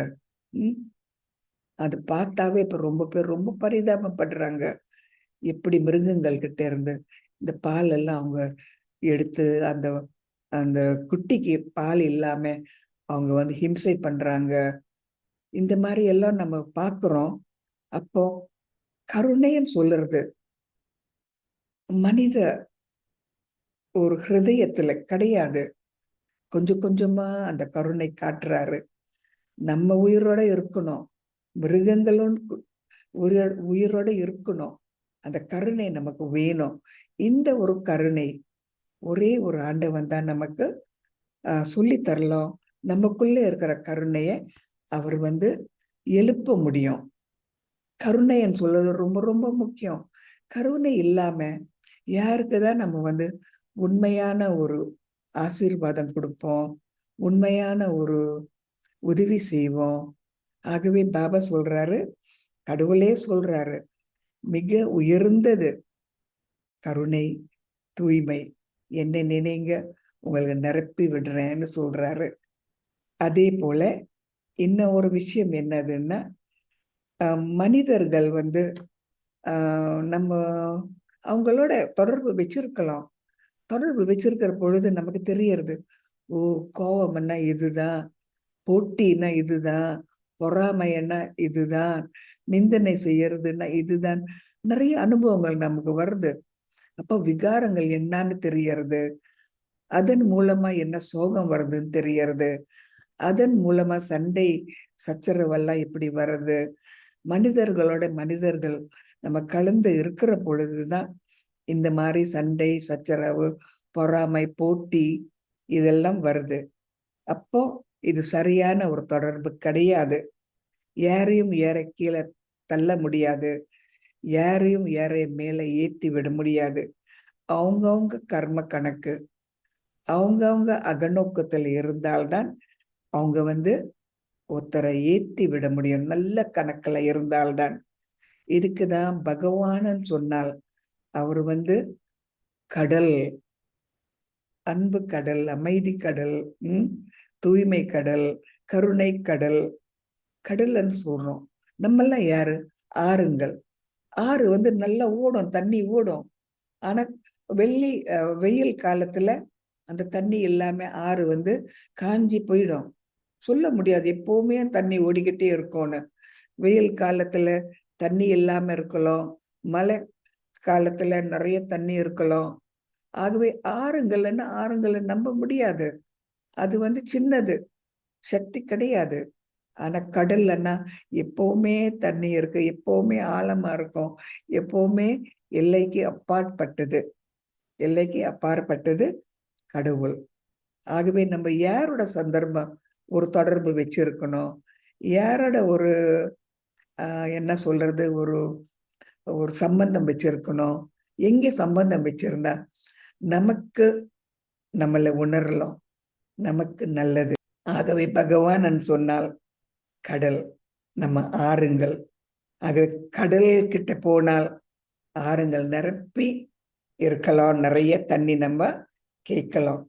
அது பார்த்தாவே இப்ப ரொம்ப பேர் ரொம்ப பரிதாபப்படுறாங்க. எப்படி மிருகங்கள் கிட்ட இருந்து இந்த பால் எல்லாம் அவங்க எடுத்து அந்த அந்த குட்டிக்கு பால் இல்லாம அவங்க ஹிம்சை பண்றாங்க. இந்த மாதிரி எல்லாம் நம்ம பார்க்கிறோம். அப்போ கருணைன்னு சொல்றது மனித ஒரு ஹிருதயத்துல கிடையாது. கொஞ்சம் கொஞ்சமா அந்த கருணை காட்டுறாரு. நம்ம உயிரோட இருக்கணும், மிருகங்களும் உயிரோட இருக்கணும். அந்த கருணை நமக்கு வேணும். இந்த ஒரு கருணை ஒரே ஒரு ஆண்டவன் தான் நமக்கு சொல்லி தரலாம். நமக்குள்ள இருக்கிற கருணைய அவர் எழுப்ப முடியும். கருணைன்னு சொல்றது ரொம்ப ரொம்ப முக்கியம். கருணை இல்லாம யாருக்குதான் நம்ம உண்மையான ஒரு ஆசீர்வாதம் கொடுப்போம், உண்மையான ஒரு உதவி செய்வோம். ஆகவே பாபா சொல்றாரு, கடவுளே சொல்றாரு, மிக உயர்ந்தது கருணை, தூய்மை. என்ன நினைங்க, உங்களுக்கு நிரப்பி விடுறேன்னு சொல்றாரு. அதே போல இன்னும் ஒரு விஷயம் என்னதுன்னா, மனிதர்கள் நம்ம அவங்களோட தொடர்பு வச்சிருக்கலாம். தொடர்பு வச்சிருக்கிற பொழுது நமக்கு தெரியறது, ஓ கோவம்னா இதுதான், போட்டின்னா இதுதான், பொறாமைன்னா இதுதான், நிந்தனை செய்யறதுன்னா இதுதான். நிறைய அனுபவங்கள் நமக்கு வருது. அப்ப விகாரங்கள் என்னன்னு தெரியறது, அதன் மூலமா என்ன சோகம் வருதுன்னு தெரியறது, அதன் மூலமா சண்டை சச்சரவெல்லாம் இப்படி வருது. மனிதர்கள் நம்ம கலந்து இருக்கிற பொழுதுதான் இந்த மாதிரி சண்டை சச்சரவு, பொறாமை, போட்டி இதெல்லாம் வருது. அப்போ இது சரியான ஒரு தொடர்பு கிடையாது. யாரையும் ஏற கீழே தள்ள முடியாது, யாரையும் ஏற மேல ஏத்தி விட முடியாது. அவங்கவுங்க கர்ம கணக்கு, அவங்கவுங்க அகநோக்கத்தில் இருந்தால்தான் அவங்க ஒருத்தரை ஏத்தி விட முடியும். நல்ல கணக்குல இருந்தால்தான். இதுக்குதான் பகவான்னு சொன்னால் அவர் கடல், அன்பு கடல், அமைதி கடல், தூய்மை கடல், கருணை கடல். கடல்ன்னு சொல்றோம். நம்மெல்லாம் யாரு? ஆறுங்கள். ஆறு நல்லா ஓடும், தண்ணி ஓடும். ஆனா வெயில் காலத்துல அந்த தண்ணி இல்லாம ஆறு காஞ்சி போயிடும். சொல்ல முடியாது எப்பவுமே தண்ணி ஓடிக்கிட்டே இருக்கும்னு. வெயில் காலத்துல தண்ணி இல்லாம இருக்கலாம், மழை காலத்துல நிறைய தண்ணி இருக்கலாம். ஆகவே ஆறுங்களை நம்ப முடியாது. அது சின்னது, சக்தி கிடையாது. ஆனா கடல்லன்னா எப்பவுமே தண்ணி இருக்கு, எப்பவுமே ஆழமா இருக்கும், எப்பவுமே எல்லைக்கு அப்பாற்பட்டது. எல்லைக்கு அப்பாற்பட்டது கடவுள். ஆகவே நம்ம யாரோட சந்தர்ப்பம் ஒரு தொடர்பு வச்சிருக்கணும், யாரோட ஒரு என்ன சொல்றது, ஒரு ஒரு சம்பந்தம் வச்சிருக்கணும். எங்க சம்பந்தம் வச்சிருந்தா நமக்கு நம்மளை உணரலாம், நமக்கு நல்லது. ஆகவே பகவான் சொன்னால் கடல், நம்ம ஆறுங்கள். ஆகவே கடல் கிட்ட போனால் ஆறுங்கள் நிரப்பி இருக்கலாம், நிறைய தண்ணி நம்ம கேட்கலாம்.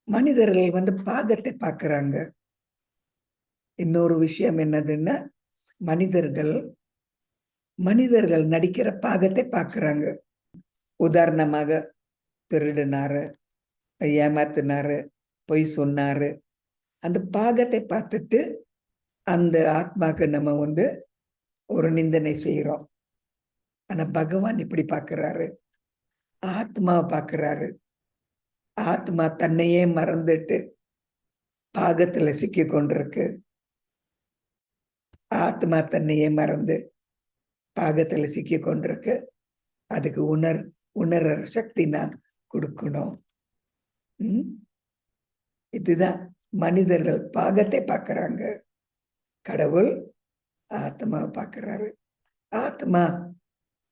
மனிதர்கள் பாகத்தை பார்க்கறாங்க. இன்னொரு விஷயம் என்னதுன்னா, மனிதர்கள் நடிக்கிற பாகத்தை பார்க்கறாங்க. உதாரணமாக திருடினாரு, ஏமாத்தினாரு, பொய் சொன்னாரு, அந்த பாகத்தை பார்த்துட்டு அந்த ஆத்மாக்கு நம்ம ஒரு நிந்தனை செய்யறோம். ஆனா பகவான் இப்படி பார்க்கிறாரு, ஆத்மாவை பார்க்கிறாரு. ஆத்மா தன்னையே மறந்துட்டு பாகத்துல சிக்கி கொண்டிருக்கு. ஆத்மா தன்னையே மறந்து பாகத்துல சிக்கி கொண்டிருக்கு. அதுக்கு உணர்ற சக்தி நான் கொடுக்கணும். இதுதான் மனிதர்கள் பாகத்தை பார்க்கறாங்க. கடவுள் ஆத்மா பார்க்கிறாரு. ஆத்மா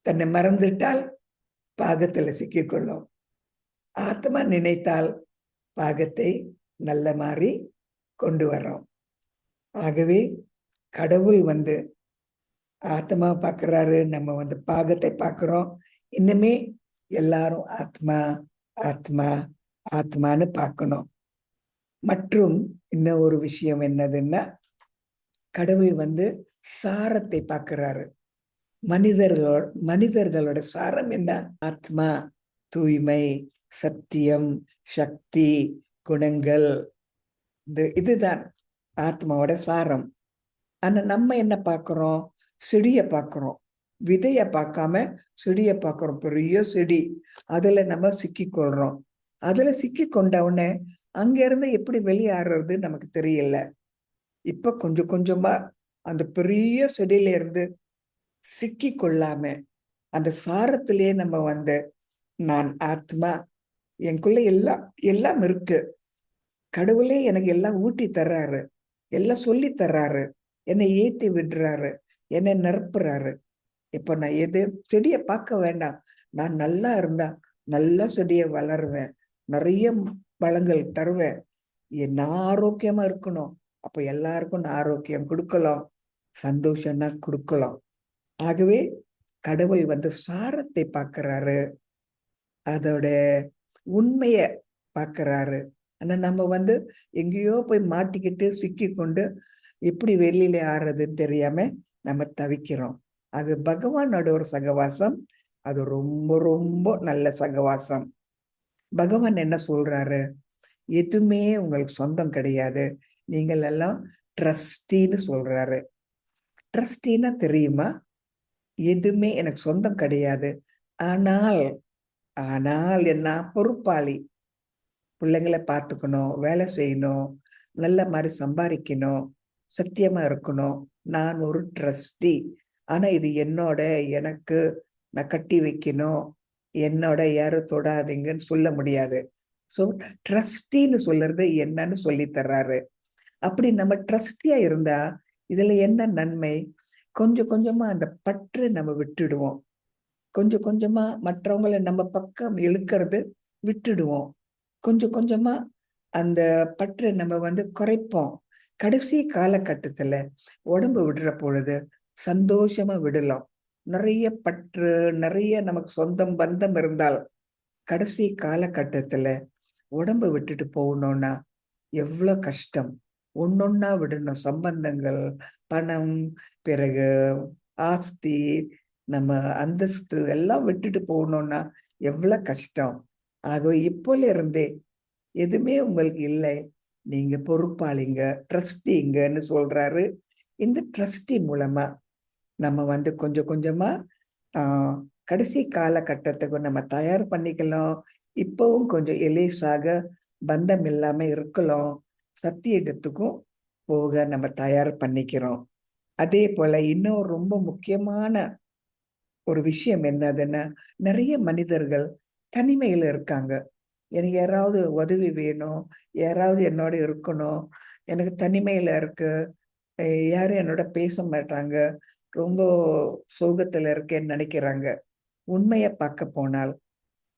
தன்னை மறந்துட்டால் பாகத்துல சிக்கிக்கொள்ளும். ஆத்மா நினைத்தால் பாகத்தை நல்ல மாதிரி கொண்டு வரோம். ஆகவே கடவுள் ஆத்மா பார்க்கிறாரு, நம்ம பாகத்தை பார்க்கிறோம். இன்னுமே எல்லாரும் ஆத்மா ஆத்மா ஆத்மான்னு பார்க்கணும். மற்றும் இன்னும் ஒரு விஷயம் என்னதுன்னா, கடவுள் சாரத்தை பார்க்கிறாரு. மனிதர்களோட சாரம் என்ன? ஆத்மா, தூய்மை, சத்தியம், சக்தி, குணங்கள், இதுதான் ஆத்மாவோட சாரம். ஆனா நம்ம என்ன பார்க்கிறோம்? செடிய பார்க்கிறோம். விதைய பார்க்காம செடிய பார்க்கிறோம். பெரிய செடி, அதுல நம்ம சிக்கி கொள்றோம். அதுல சிக்கி கொண்ட உடனே அங்க இருந்து எப்படி வெளியேறது நமக்கு தெரியல. இப்ப கொஞ்சம் கொஞ்சமா அந்த பெரிய செடியில இருந்து சிக்கி கொள்ளாம அந்த சாரத்திலேயே நம்ம நான் ஆத்மா, எனக்குள்ள எல்லாம் எல்லாம் இருக்கு, கடவுளே எனக்கு எல்லாம் ஊட்டி தர்றாரு, எல்லாம் சொல்லி தர்றாரு, என்னை ஏத்தி விடுறாரு, என்னை நிரப்புறாரு. இப்ப நான் செடியை பார்க்க வேண்டாம். நான் நல்லா இருந்தா நல்ல செடியை வளருவேன், நிறைய பழங்கள் தருவேன். நான் ஆரோக்கியமா இருக்கணும். அப்ப எல்லாருக்கும் நான் ஆரோக்கியம் கொடுக்கலாம், சந்தோஷம்னா கொடுக்கலாம். ஆகவே கடவுள் சாரத்தை பார்க்கிறாரு, அதோட உண்மைய பார்க்கிறாரு. ஆனா நம்ம எங்கேயோ போய் மாட்டிக்கிட்டு சிக்கி கொண்டு எப்படி வெளியில ஆறுறதுன்னு தெரியாம நம்ம தவிக்கிறோம். அது பகவானோட ஒரு சகவாசம். அது ரொம்ப ரொம்ப நல்ல சகவாசம். பகவான் என்ன சொல்றாரு? எதுவுமே உங்களுக்கு சொந்தம் கிடையாது, நீங்கள் எல்லாம் ட்ரஸ்டின்னு சொல்றாரு. ட்ரஸ்டின்னா தெரியுமா? எதுவுமே எனக்கு சொந்தம் கிடையாது, ஆனால் ஆனால் என்ன? பொறுப்பாளி. பிள்ளைங்களை பார்த்துக்கணும், வேலை செய்யணும், நல்ல மாதிரி சம்பாதிக்கணும், சத்தியமா இருக்கணும். நான் ஒரு ட்ரஸ்டி. ஆனா இது என்னோட, எனக்கு நான் கட்டி வைக்கணும், என்னோட யாரும் தொடாதீங்கன்னு சொல்ல முடியாது. சோ ட்ரஸ்டின்னு சொல்றது என்னன்னு சொல்லி தர்றாரு. அப்படி நம்ம ட்ரஸ்டியா இருந்தா இதுல என்ன நன்மை? கொஞ்சம் கொஞ்சமா அந்த பற்று நம்ம விட்டுடுவோம். கொஞ்சம் கொஞ்சமா மற்றவங்களை நம்ம பக்கம் இழுக்கிறது விட்டுடுவோம். கொஞ்சம் கொஞ்சமா அந்த பற்றை நம்ம குறைப்போம். கடைசி காலகட்டத்துல உடம்பு விடுற பொழுது சந்தோஷமா விடலாம். நிறைய பற்று, நிறைய நமக்கு சொந்தம் பந்தம் இருந்தால் கடைசி காலகட்டத்துல உடம்பு விட்டுட்டு போகணும்னா எவ்வளவு கஷ்டம். ஒன்னொன்னா விடணும். சம்பந்தங்கள், பணம், பிறகு ஆஸ்தி, நம்ம அந்தஸ்து எல்லாம் விட்டுட்டு போகணும்னா எவ்வளவு கஷ்டம். ஆகவே இப்போல இருந்தே எதுவுமே உங்களுக்கு இல்லை, நீங்க பொறுப்பாளிங்க, ட்ரஸ்டிங்கன்னு சொல்றாரு. இந்த ட்ரஸ்டி மூலமா நம்ம கொஞ்சம் கொஞ்சமா கடைசி காலகட்டத்துக்கு நம்ம தயார் பண்ணிக்கலாம். இப்பவும் கொஞ்சம் எலேசாக பந்தம் இல்லாம இருக்கலாம். சத்தியகத்துக்கும் போக நம்ம தயார் பண்ணிக்கிறோம். அதே போல இன்னும் ரொம்ப முக்கியமான ஒரு விஷயம் என்னதுன்னா, நிறைய மனிதர்கள் தனிமையில இருக்காங்க. எனக்கு யாராவது உதவி வேணும், யாராவது என்னோட இருக்கணும், எனக்கு தனிமையில இருக்கு, யாரும் என்னோட பேச மாட்டாங்க, ரொம்ப சோகத்துல இருக்கேன்னு நினைக்கிறாங்க. உண்மைய பார்க்க போனால்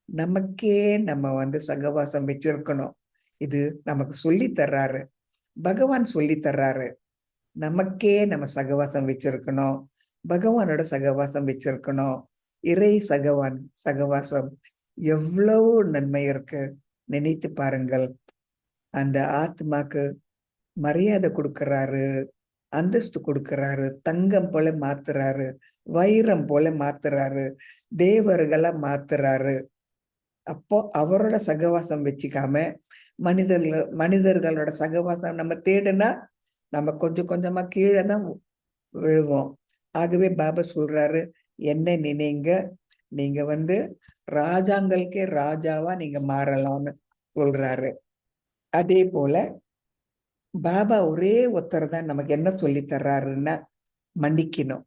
நமக்கே நம்ம சகவாசம் வச்சிருக்கணும். இது நமக்கு சொல்லி தர்றாரு, பகவான் சொல்லி தர்றாரு. நமக்கே நம்ம சகவாசம் வச்சிருக்கணும், பகவானோட சகவாசம் வச்சிருக்கணும். இறை சகவாசம் எவ்வளவு நன்மை இருக்கு நினைத்து பாருங்கள். அந்த ஆத்மாக்கு மரியாதை கொடுக்கறாரு, அந்தஸ்து கொடுக்கறாரு, தங்கம் போல மாத்துறாரு, வைரம் போல மாத்துறாரு, தேவர்களை மாத்துறாரு. அப்போ அவரோட சகவாசம் வச்சுக்காம மனிதர்களோட சகவாசம் நம்ம தேடுனா நம்ம கொஞ்சம் கொஞ்சமா கீழே தான் விழுவோம். ஆகவே பாபா சொல்றாரு, என்ன நினைங்க, நீங்க ராஜாங்களுக்கே ராஜாவா நீங்க மாறலாம்னு சொல்றாரு. அதே போல பாபா ஒரே ஒருத்தர் தான் நமக்கு என்ன சொல்லி தர்றாருன்னா, மன்னிக்கணும்.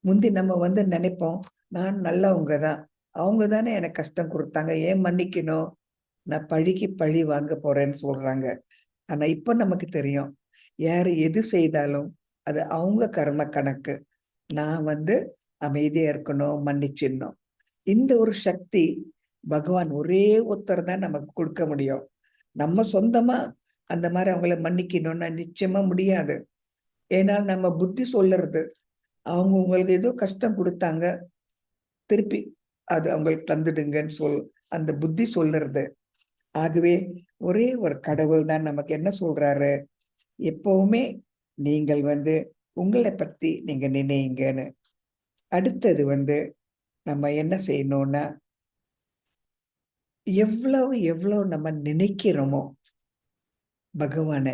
முந்தி நம்ம நினைப்போம், நான் நல்லவங்க தான், அவங்க தானே எனக்கு கஷ்டம் கொடுத்தாங்க, ஏன் மன்னிக்கணும், நான் பழிக்கு பழி வாங்க போறேன்னு சொல்றாங்க. ஆனா இப்ப நமக்கு தெரியும், யாரு எது செய்தாலும் அது அவங்க கர்ம கணக்கு. நான் அமைதியா இருக்கணும், மன்னிச்சிடணும். இந்த ஒரு சக்தி பகவான் ஒரே ஒருத்தர் தான் நமக்கு கொடுக்க முடியும். நம்ம சொந்தமா அந்த மாதிரி அவங்கள மன்னிக்கணும்னா நிச்சயமா முடியாது. ஏன்னா நம்ம புத்தி சொல்லுறது, அவங்க உங்களுக்கு ஏதோ கஷ்டம் கொடுத்தாங்க, திருப்பி அது அவங்களுக்கு தந்துடுங்கன்னு அந்த புத்தி சொல்லுறது. ஆகவே ஒரே ஒரு கடவுள் தான் நமக்கு என்ன சொல்றாரு, எப்பவுமே நீங்கள் உங்களை பத்தி நீங்க நினைங்கன்னு. அடுத்தது நம்ம என்ன செய்யணும்னா, எவ்வளவு எவ்வளவு நம்ம நினைக்கிறோமோ பகவான,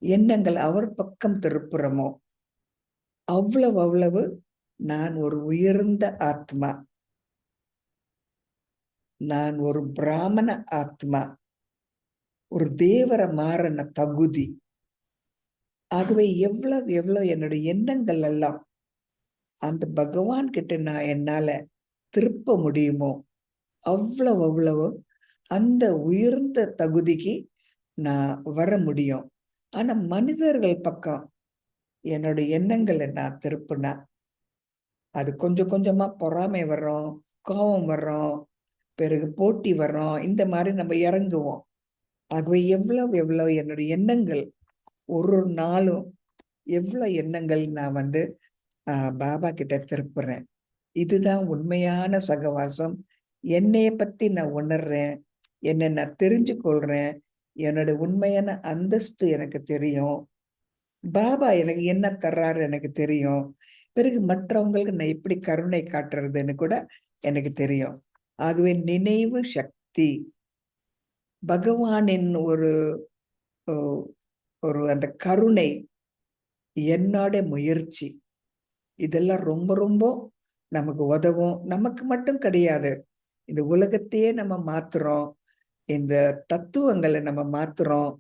எண்ணங்கள் அவர் பக்கம் திருப்புறோமோ, அவ்வளவு அவ்வளவு நான் ஒரு உயர்ந்த ஆத்மா, நான் ஒரு பிராமண ஆத்மா, ஒரு தேவர மாறன தகுதி. ஆகவே எவ்வளவு எவ்வளவு என்னுடைய எண்ணங்கள் எல்லாம் அந்த பகவான் கிட்ட நான் என்னால திருப்ப முடியுமோ, அவ்வளவு அவ்வளவு அந்த உயர்ந்த தகுதிக்கு நான் வர முடியும். ஆனா மனிதர்கள் பக்கம் என்னுடைய எண்ணங்களை நான் திருப்பினா, அது கொஞ்சம் கொஞ்சமா பொறாமை வர்றோம், கோபம் வர்றோம், பிறகு போட்டி வர்றோம், இந்த மாதிரி நம்ம இறங்குவோம். ஆகவே எவ்வளவு எவ்வளவு என்னுடைய எண்ணங்கள் ஒரு நாளும் எவ்வளவு எண்ணங்கள் நான் பாபா கிட்ட திருப்புறேன். இதுதான் உண்மையான சகவாசம். என்னைய பத்தி நான் உணர்றேன், என்னை நான் தெரிஞ்சு கொள்றேன், என்னோட உண்மையான அந்தஸ்து எனக்கு தெரியும், பாபா எனக்கு என்ன தர்றாரு எனக்கு தெரியும், பிறகு மற்றவங்களுக்கு நான் எப்படி கருணை காட்டுறதுன்னு கூட எனக்கு தெரியும். ஆகவே நினைவு சக்தி, பகவானின் ஒரு ஒரு அந்த கருணை, என்னோட முயற்சி, இதெல்லாம் ரொம்ப ரொம்ப நமக்கு உதவும். நமக்கு மட்டும் கிடையாது, இந்த உலகத்தையே நம்ம மாத்துறோம், இந்த தத்துவங்களை நம்ம மாத்துறோம்,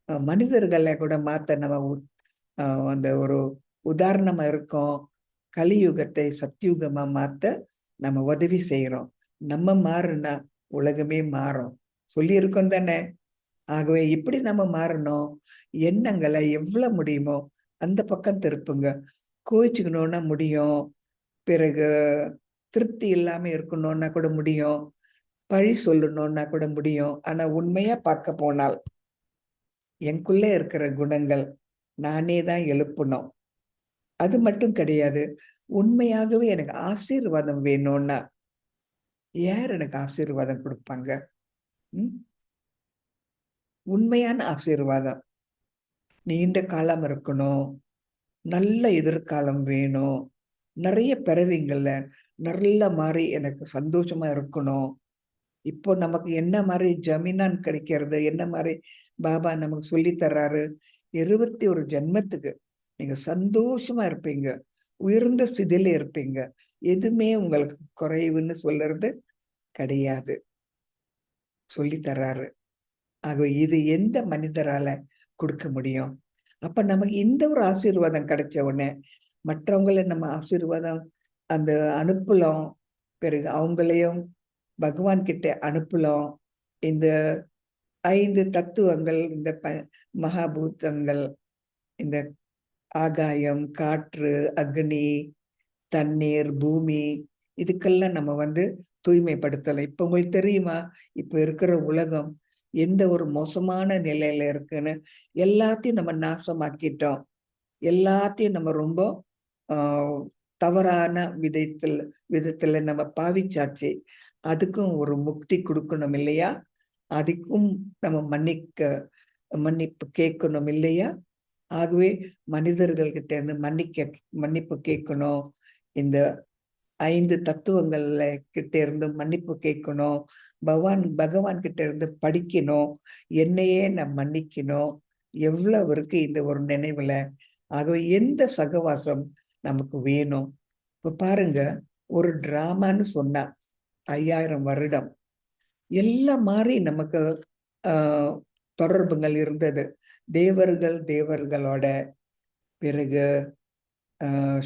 மனிதர்களை கூட மாத்த நம்ம அந்த ஒரு உதாரணமா இருக்கோம். கலியுகத்தை சத்தியுகமா மாத்த நம்ம உதவி செய்யறோம். நம்ம மாறுனா உலகமே மாறும் சொல்லியிருக்கோம் தானே. ஆகவே இப்படி நம்ம மாறணும். எண்ணங்களை எவ்வளவு முடியுமோ அந்த பக்கம் திருப்புங்க. கோவிச்சுக்கணும்னா முடியும், பிறகு திருப்தி இல்லாம இருக்கணும்னா கூட முடியும், பழி சொல்லணும்னா கூட முடியும். ஆனா உண்மையா பார்க்க போனால் எனக்குள்ள இருக்கிற குணங்கள் நானே தான் எழுப்பணும். அது மட்டும் கிடையாது, உண்மையாகவே எனக்கு ஆசீர்வாதம் வேணும்னா யார் எனக்கு ஆசீர்வாதம் கொடுப்பாங்க? உண்மையான ஆசீர்வாதம் நீண்ட காலம் இருக்கணும், நல்ல எதிர்காலம் வேணும், நிறைய பிறவிங்கள்ல நல்ல மாதிரி எனக்கு சந்தோஷமா இருக்கணும். இப்போ நமக்கு என்ன மாதிரி ஜமீனான் கிடைக்கிறது, என்ன மாதிரி பாபா நமக்கு சொல்லி தர்றாரு, 21 ஜென்மத்துக்கு நீங்க சந்தோஷமா இருப்பீங்க, உயர்ந்த ஸ்திதியில இருப்பீங்க, எதுவுமே உங்களுக்கு குறைவுன்னு சொல்றது கிடையாது சொல்லி தர்றாரு. ஆக இது எந்த மனிதரால கொடுக்க முடியும்? அப்ப நமக்கு இந்த ஒரு ஆசீர்வாதம் கிடைச்ச உடனே மற்றவங்களை நம்ம ஆசீர்வாதம் அந்த அனுப்பலாம், பிறகு அவங்களையும் பகவான் கிட்ட அனுப்பலாம். இந்த 5 தத்துவங்கள், இந்த மகாபூதங்கள், இந்த ஆகாயம், காற்று, அக்னி, தண்ணீர், பூமி, இதுக்கெல்லாம் நம்ம தூய்மைப்படுத்தலாம். இப்ப உங்களுக்கு தெரியுமா, இப்ப இருக்கிற உலகம் எந்த ஒரு மோசமான நிலையில இருக்குன்னு? எல்லாத்தையும் நம்ம நாசமாக்கிட்டோம், எல்லாத்தையும் நம்ம ரொம்ப தவறான விதத்துல நம்ம பாவிச்சாச்சு. அதுக்கும் ஒரு முக்தி கொடுக்கணும் இல்லையா? அதுக்கும் நம்ம மன்னிப்பு கேட்கணும் இல்லையா? ஆகவே மனிதர்கள் கிட்ட இருந்து மன்னிப்பு கேட்கணும், இந்த 5 தத்துவங்கள்ல கிட்ட இருந்து மன்னிப்பு கேட்கணும், பகவான் கிட்ட இருந்து படிக்கணும், என்னையே நான் மன்னிக்கணும். எவ்வளவு இருக்கு இந்த ஒரு நினைவுல. ஆகவே எந்த சகவாசம் நமக்கு வேணும்? இப்ப பாருங்க, ஒரு டிராமான்னு சொன்னா 5000 வருடம் எல்லாம் மாறி நமக்கு தொடர்புகள் இருந்தது. தேவர்களோட, பிறகு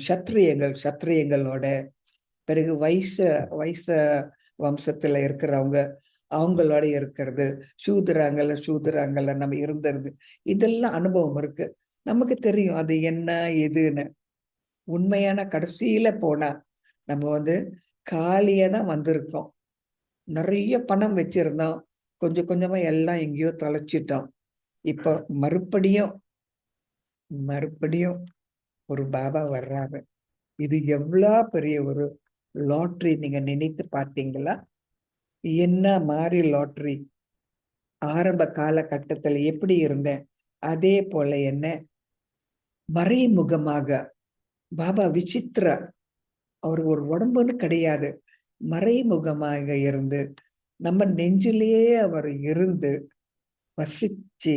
சத்திரியங்களோட, பிறகு வைச வம்சத்துல இருக்கிறவங்க அவங்களோட இருக்கிறது, சூதுராங்கல்ல நம்ம இருந்தது, இதெல்லாம் அனுபவம் இருக்கு. நமக்கு தெரியும் அது என்ன எதுன்னு. உண்மையான கடைசியில போனா நம்ம வந்து காலியா தான் வந்திருக்கோம். நிறைய பணம் வச்சிருந்தோம், கொஞ்சம் கொஞ்சமா எல்லாம் எங்கேயோ தொலைச்சிட்டோம். இப்போ மறுபடியும் ஒரு பாபா வர்றாரு. இது எவ்வளவு பெரிய ஒரு லாட்டரி, நீங்க நினைத்து பார்த்தீங்களா? என்ன மாதிரி லாட்டரி! ஆரம்ப காலகட்டத்துல எப்படி இருந்தேன், அதே போல என்ன மறைமுகமாக பாபா விசித்திர, அவர் ஒரு உடம்புன்னு கிடையாது, மறைமுகமாக இருந்து நம்ம நெஞ்சிலேயே அவர் இருந்து வசிச்சு,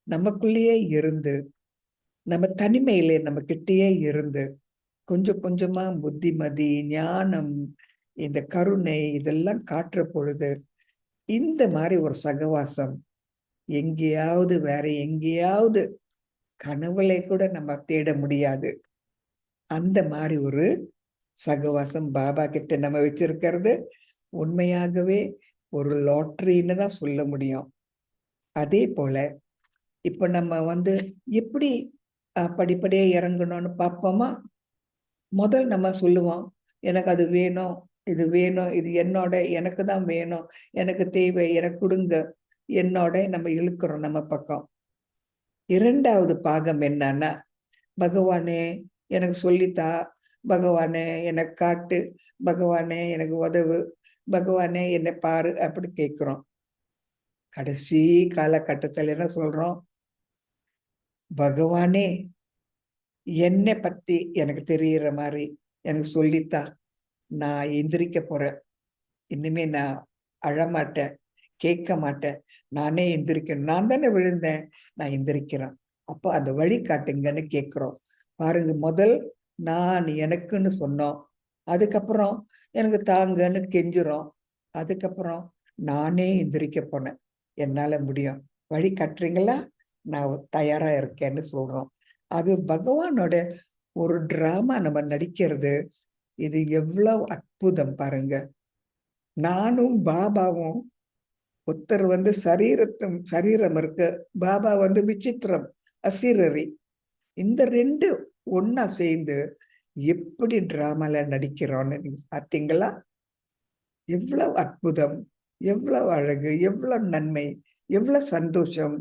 நமக்குள்ளேயே இருந்து, நம்ம தனிமையிலே நம்ம கிட்டேயே இருந்து கொஞ்சம் கொஞ்சமா புத்திமதி, ஞானம், இந்த கருணை இதெல்லாம் காட்டுற பொழுது, இந்த மாதிரி ஒரு சகவாசம் எங்கேயாவது வேற எங்கேயாவது கனவுல கூட நம்ம தேட முடியாது. அந்த மாதிரி ஒரு சகவாசம் பாபா கிட்ட நம்ம வச்சிருக்கிறது உண்மையாகவே ஒரு லாட்டரின்னு தான் சொல்ல முடியும். அதே போல இப்ப நம்ம வந்து எப்படி படிப்படியா இறங்கணும்னு பார்ப்போமா? முதல் நம்ம சொல்லுவோம், எனக்கு அது வேணும், இது வேணும், இது என்னோட, எனக்கு தான் வேணும், எனக்கு தேவை, எனக்கு கொடுங்க, என்னோட நம்ம இழுக்கிறோம் நம்ம பக்கம். இரண்டாவது பாகம் என்னன்னா, பகவானே எனக்கு சொல்லித்தா, பகவானே எனக்கு காட்டு, பகவானே எனக்கு உதவு, பகவானே என்னை பாரு அப்படி கேட்கிறோம். கடைசி காலகட்டத்தில் என்ன சொல்றோம்? பகவானே என்னை பத்தி எனக்கு தெரிகிற மாதிரி எனக்கு சொல்லித்தா, நான் எந்திரிக்க போறேன். இனிமே நான் அழமாட்டேன், கேட்க மாட்டேன், நானே எந்திரிக்கணும். நான் தானே விழுந்தேன், நான் எந்திரிக்கிறேன். அப்போ அந்த வழி காட்டுங்கன்னு கேட்கிறோம். பாருங்க, முதல் நான் எனக்குன்னு சொன்னோம், அதுக்கப்புறம் எனக்கு தாங்கன்னு கெஞ்சுறோம், அதுக்கப்புறம் நானே எந்திரிக்க போனேன், என்னால முடியும், வழி காட்டுறீங்களா, நான் தயாரா இருக்கேன்னு சொல்றோம். அது பகவானோட ஒரு டிராமா நம்ம நடிக்கிறது. இது எவ்வளவு அற்புதம் பாருங்க. நானும் பாபாவும் ஒருத்தர் வந்து சரீரம் இருக்கு, பாபா வந்து விசித்திரம், அசிரரி. இந்த ரெண்டு ஒன்னா சேர்ந்து எப்படி டிராமால நடிக்கிறோம்னு நீங்க பார்த்தீங்களா? எவ்வளவு அற்புதம், எவ்வளவு அழகு, எவ்வளவு நன்மை, எவ்வளவு சந்தோஷம்,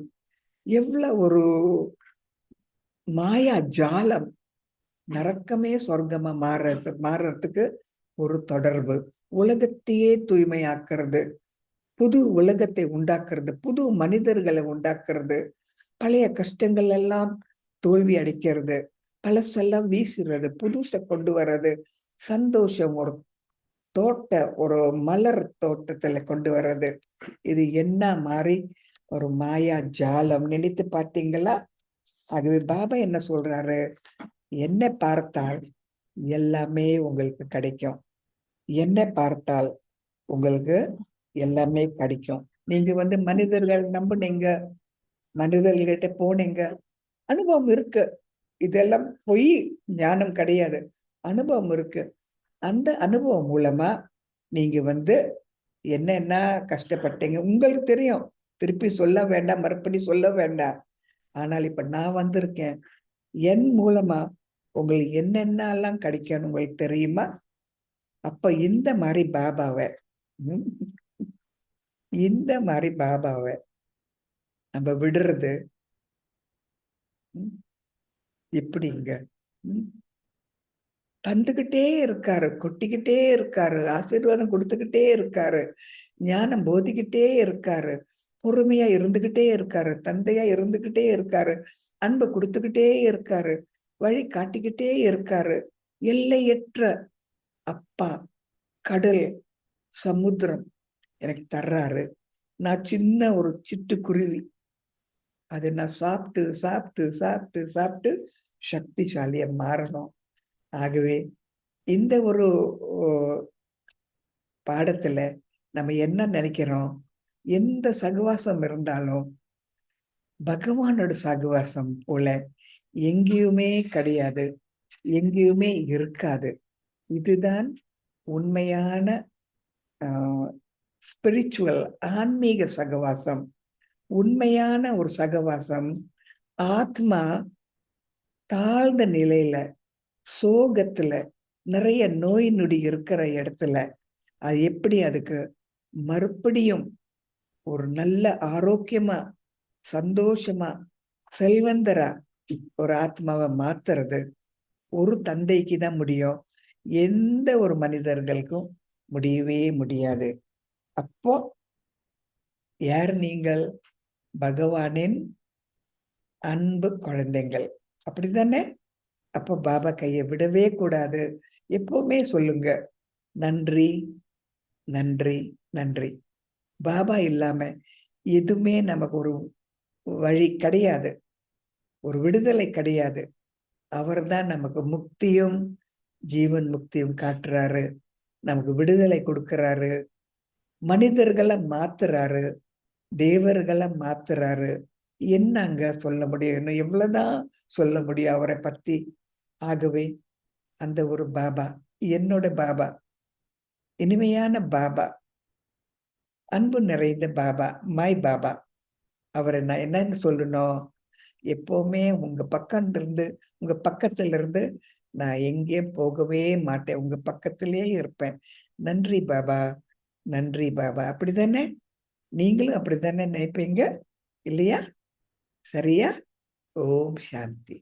எவ்வளவு ஒரு மாயா ஜாலம். நரக்கமே சொர்க்கமா மாறுறதுக்கு ஒரு தொடர்பு, உலகத்தையே தூய்மையாக்குறது, புது உலகத்தை உண்டாக்குறது, புது மனிதர்களை உண்டாக்குறது, பழைய கஷ்டங்கள் எல்லாம் தோல்வி அடைக்கிறது, பழசெல்லாம் வீசுறது, புதுச கொண்டு வர்றது, சந்தோஷம், ஒரு மலர் தோட்டத்துல கொண்டு வர்றது. இது என்ன மாதிரி ஒரு மாயா ஜாலம், நினைத்து பார்த்தீங்களா? ஆகவே பாபா என்ன சொல்றாரு? என்னை பார்த்தால் எல்லாமே உங்களுக்கு கிடைக்கும், என்னை பார்த்தால் உங்களுக்கு எல்லாமே கிடைக்கும். நீங்க வந்து மனிதர்கள் நம்புனீங்க, மனிதர்கள்கிட்ட போனீங்க, அனுபவம் இருக்கு, இதெல்லாம் பொய், ஞானம் கிடையாது, அனுபவம் இருக்கு. அந்த அனுபவம் மூலமா நீங்க வந்து என்னென்ன கஷ்டப்பட்டீங்க உங்களுக்கு தெரியும், திருப்பி சொல்ல வேண்டாம், மறுபடி சொல்ல வேண்டாம். ஆனால் இப்ப நான் வந்திருக்கேன், என் மூலமா உங்களுக்கு என்னென்னலாம் கிடைக்கும்னு உங்களுக்கு தெரியுமா? அப்ப இந்த மாதிரி பாபாவை இந்த மாதிரி பாபாவை நம்ம விடுறது எப்படிங்க? தந்துகிட்டே இருக்காரு, கொட்டிக்கிட்டே இருக்காரு, ஆசீர்வாதம் கொடுத்துக்கிட்டே இருக்காரு, ஞானம் போதிக்கிட்டே இருக்காரு, பொறுமையா இருந்துகிட்டே இருக்காரு, தந்தையா இருந்துகிட்டே இருக்காரு, அன்பு கொடுத்துக்கிட்டே இருக்காரு, வழி காட்டிக்கிட்டே இருக்காரு. எல்லையற்ற அப்பா, கடல், சமுத்திரம் எனக்கு தர்றாரு. நான் சின்ன ஒரு சிட்டுக்குருவி, அதை நான் சாப்பிட்டு சாப்பிட்டு சாப்பிட்டு சாப்பிட்டு சக்திசாலியா மாறணும். ஆகவே இந்த ஒரு பாடத்துல நம்ம என்ன நினைக்கிறோம்? எந்த சகவாசம் இருந்தாலும் பகவானோட சகவாசம் போல எங்கேயுமே கிடையாது. எங்கேயுமே இருக்காது. இதுதான் உண்மையான ஸ்பிரிச்சுவல் ஆன்மீக சகவாசம். உண்மையான ஒரு சகவாசம். ஆத்மா தாழ்ந்த நிலையில, சோகத்துல, நிறைய நோய் நொடி இருக்கிற இடத்துல அது எப்படி அதுக்கு மறுபடியும் ஒரு நல்ல ஆரோக்கியமா, சந்தோஷமா, செல்வந்தரா ஒரு ஆத்மாவை மாத்துறது ஒரு தந்தைக்கு தான் முடியும். எந்த ஒரு மனிதர்களுக்கும் முடியவே முடியாது. அப்போ யார் நீங்கள்? பகவானின் அன்பு குழந்தைகள். அப்படித்தானே? அப்போ பாபா கையை விடவே கூடாது. எப்பவுமே சொல்லுங்க, நன்றி, நன்றி, நன்றி. பாபா இல்லாம எதுவுமே நமக்கு ஒரு வழி கிடையாது, ஒரு விடுதலை கிடையாது. அவர்தான் நமக்கு முக்தியும் ஜீவன் முக்தியும் காட்டுறாரு, நமக்கு விடுதலை கொடுக்கிறாரு, மனிதர்களை மாத்துறாரு, தேவர்களை மாத்துறாரு. என்னங்க சொல்ல முடியும்? இன்னும் எவ்வளவுதான் சொல்ல முடியும் அவரை பத்தி? ஆகவே அந்த ஒரு பாபா, என்னோட பாபா, இனிமையான பாபா, அன்பு நிறைந்த பாபா, மை பாபா. அவரை நான் என்னன்னு சொல்லணும்? எப்பவுமே உங்க பக்கம் இருந்து, உங்க பக்கத்துல இருந்து நான் எங்கேயும் போகவே மாட்டேன். உங்க பக்கத்திலே இருப்பேன். நன்றி பாபா, நன்றி பாபா. அப்படித்தானே? நீங்களும் அப்படித்தானே நினைப்பீங்க இல்லையா? சரியா? ஓம் சாந்தி.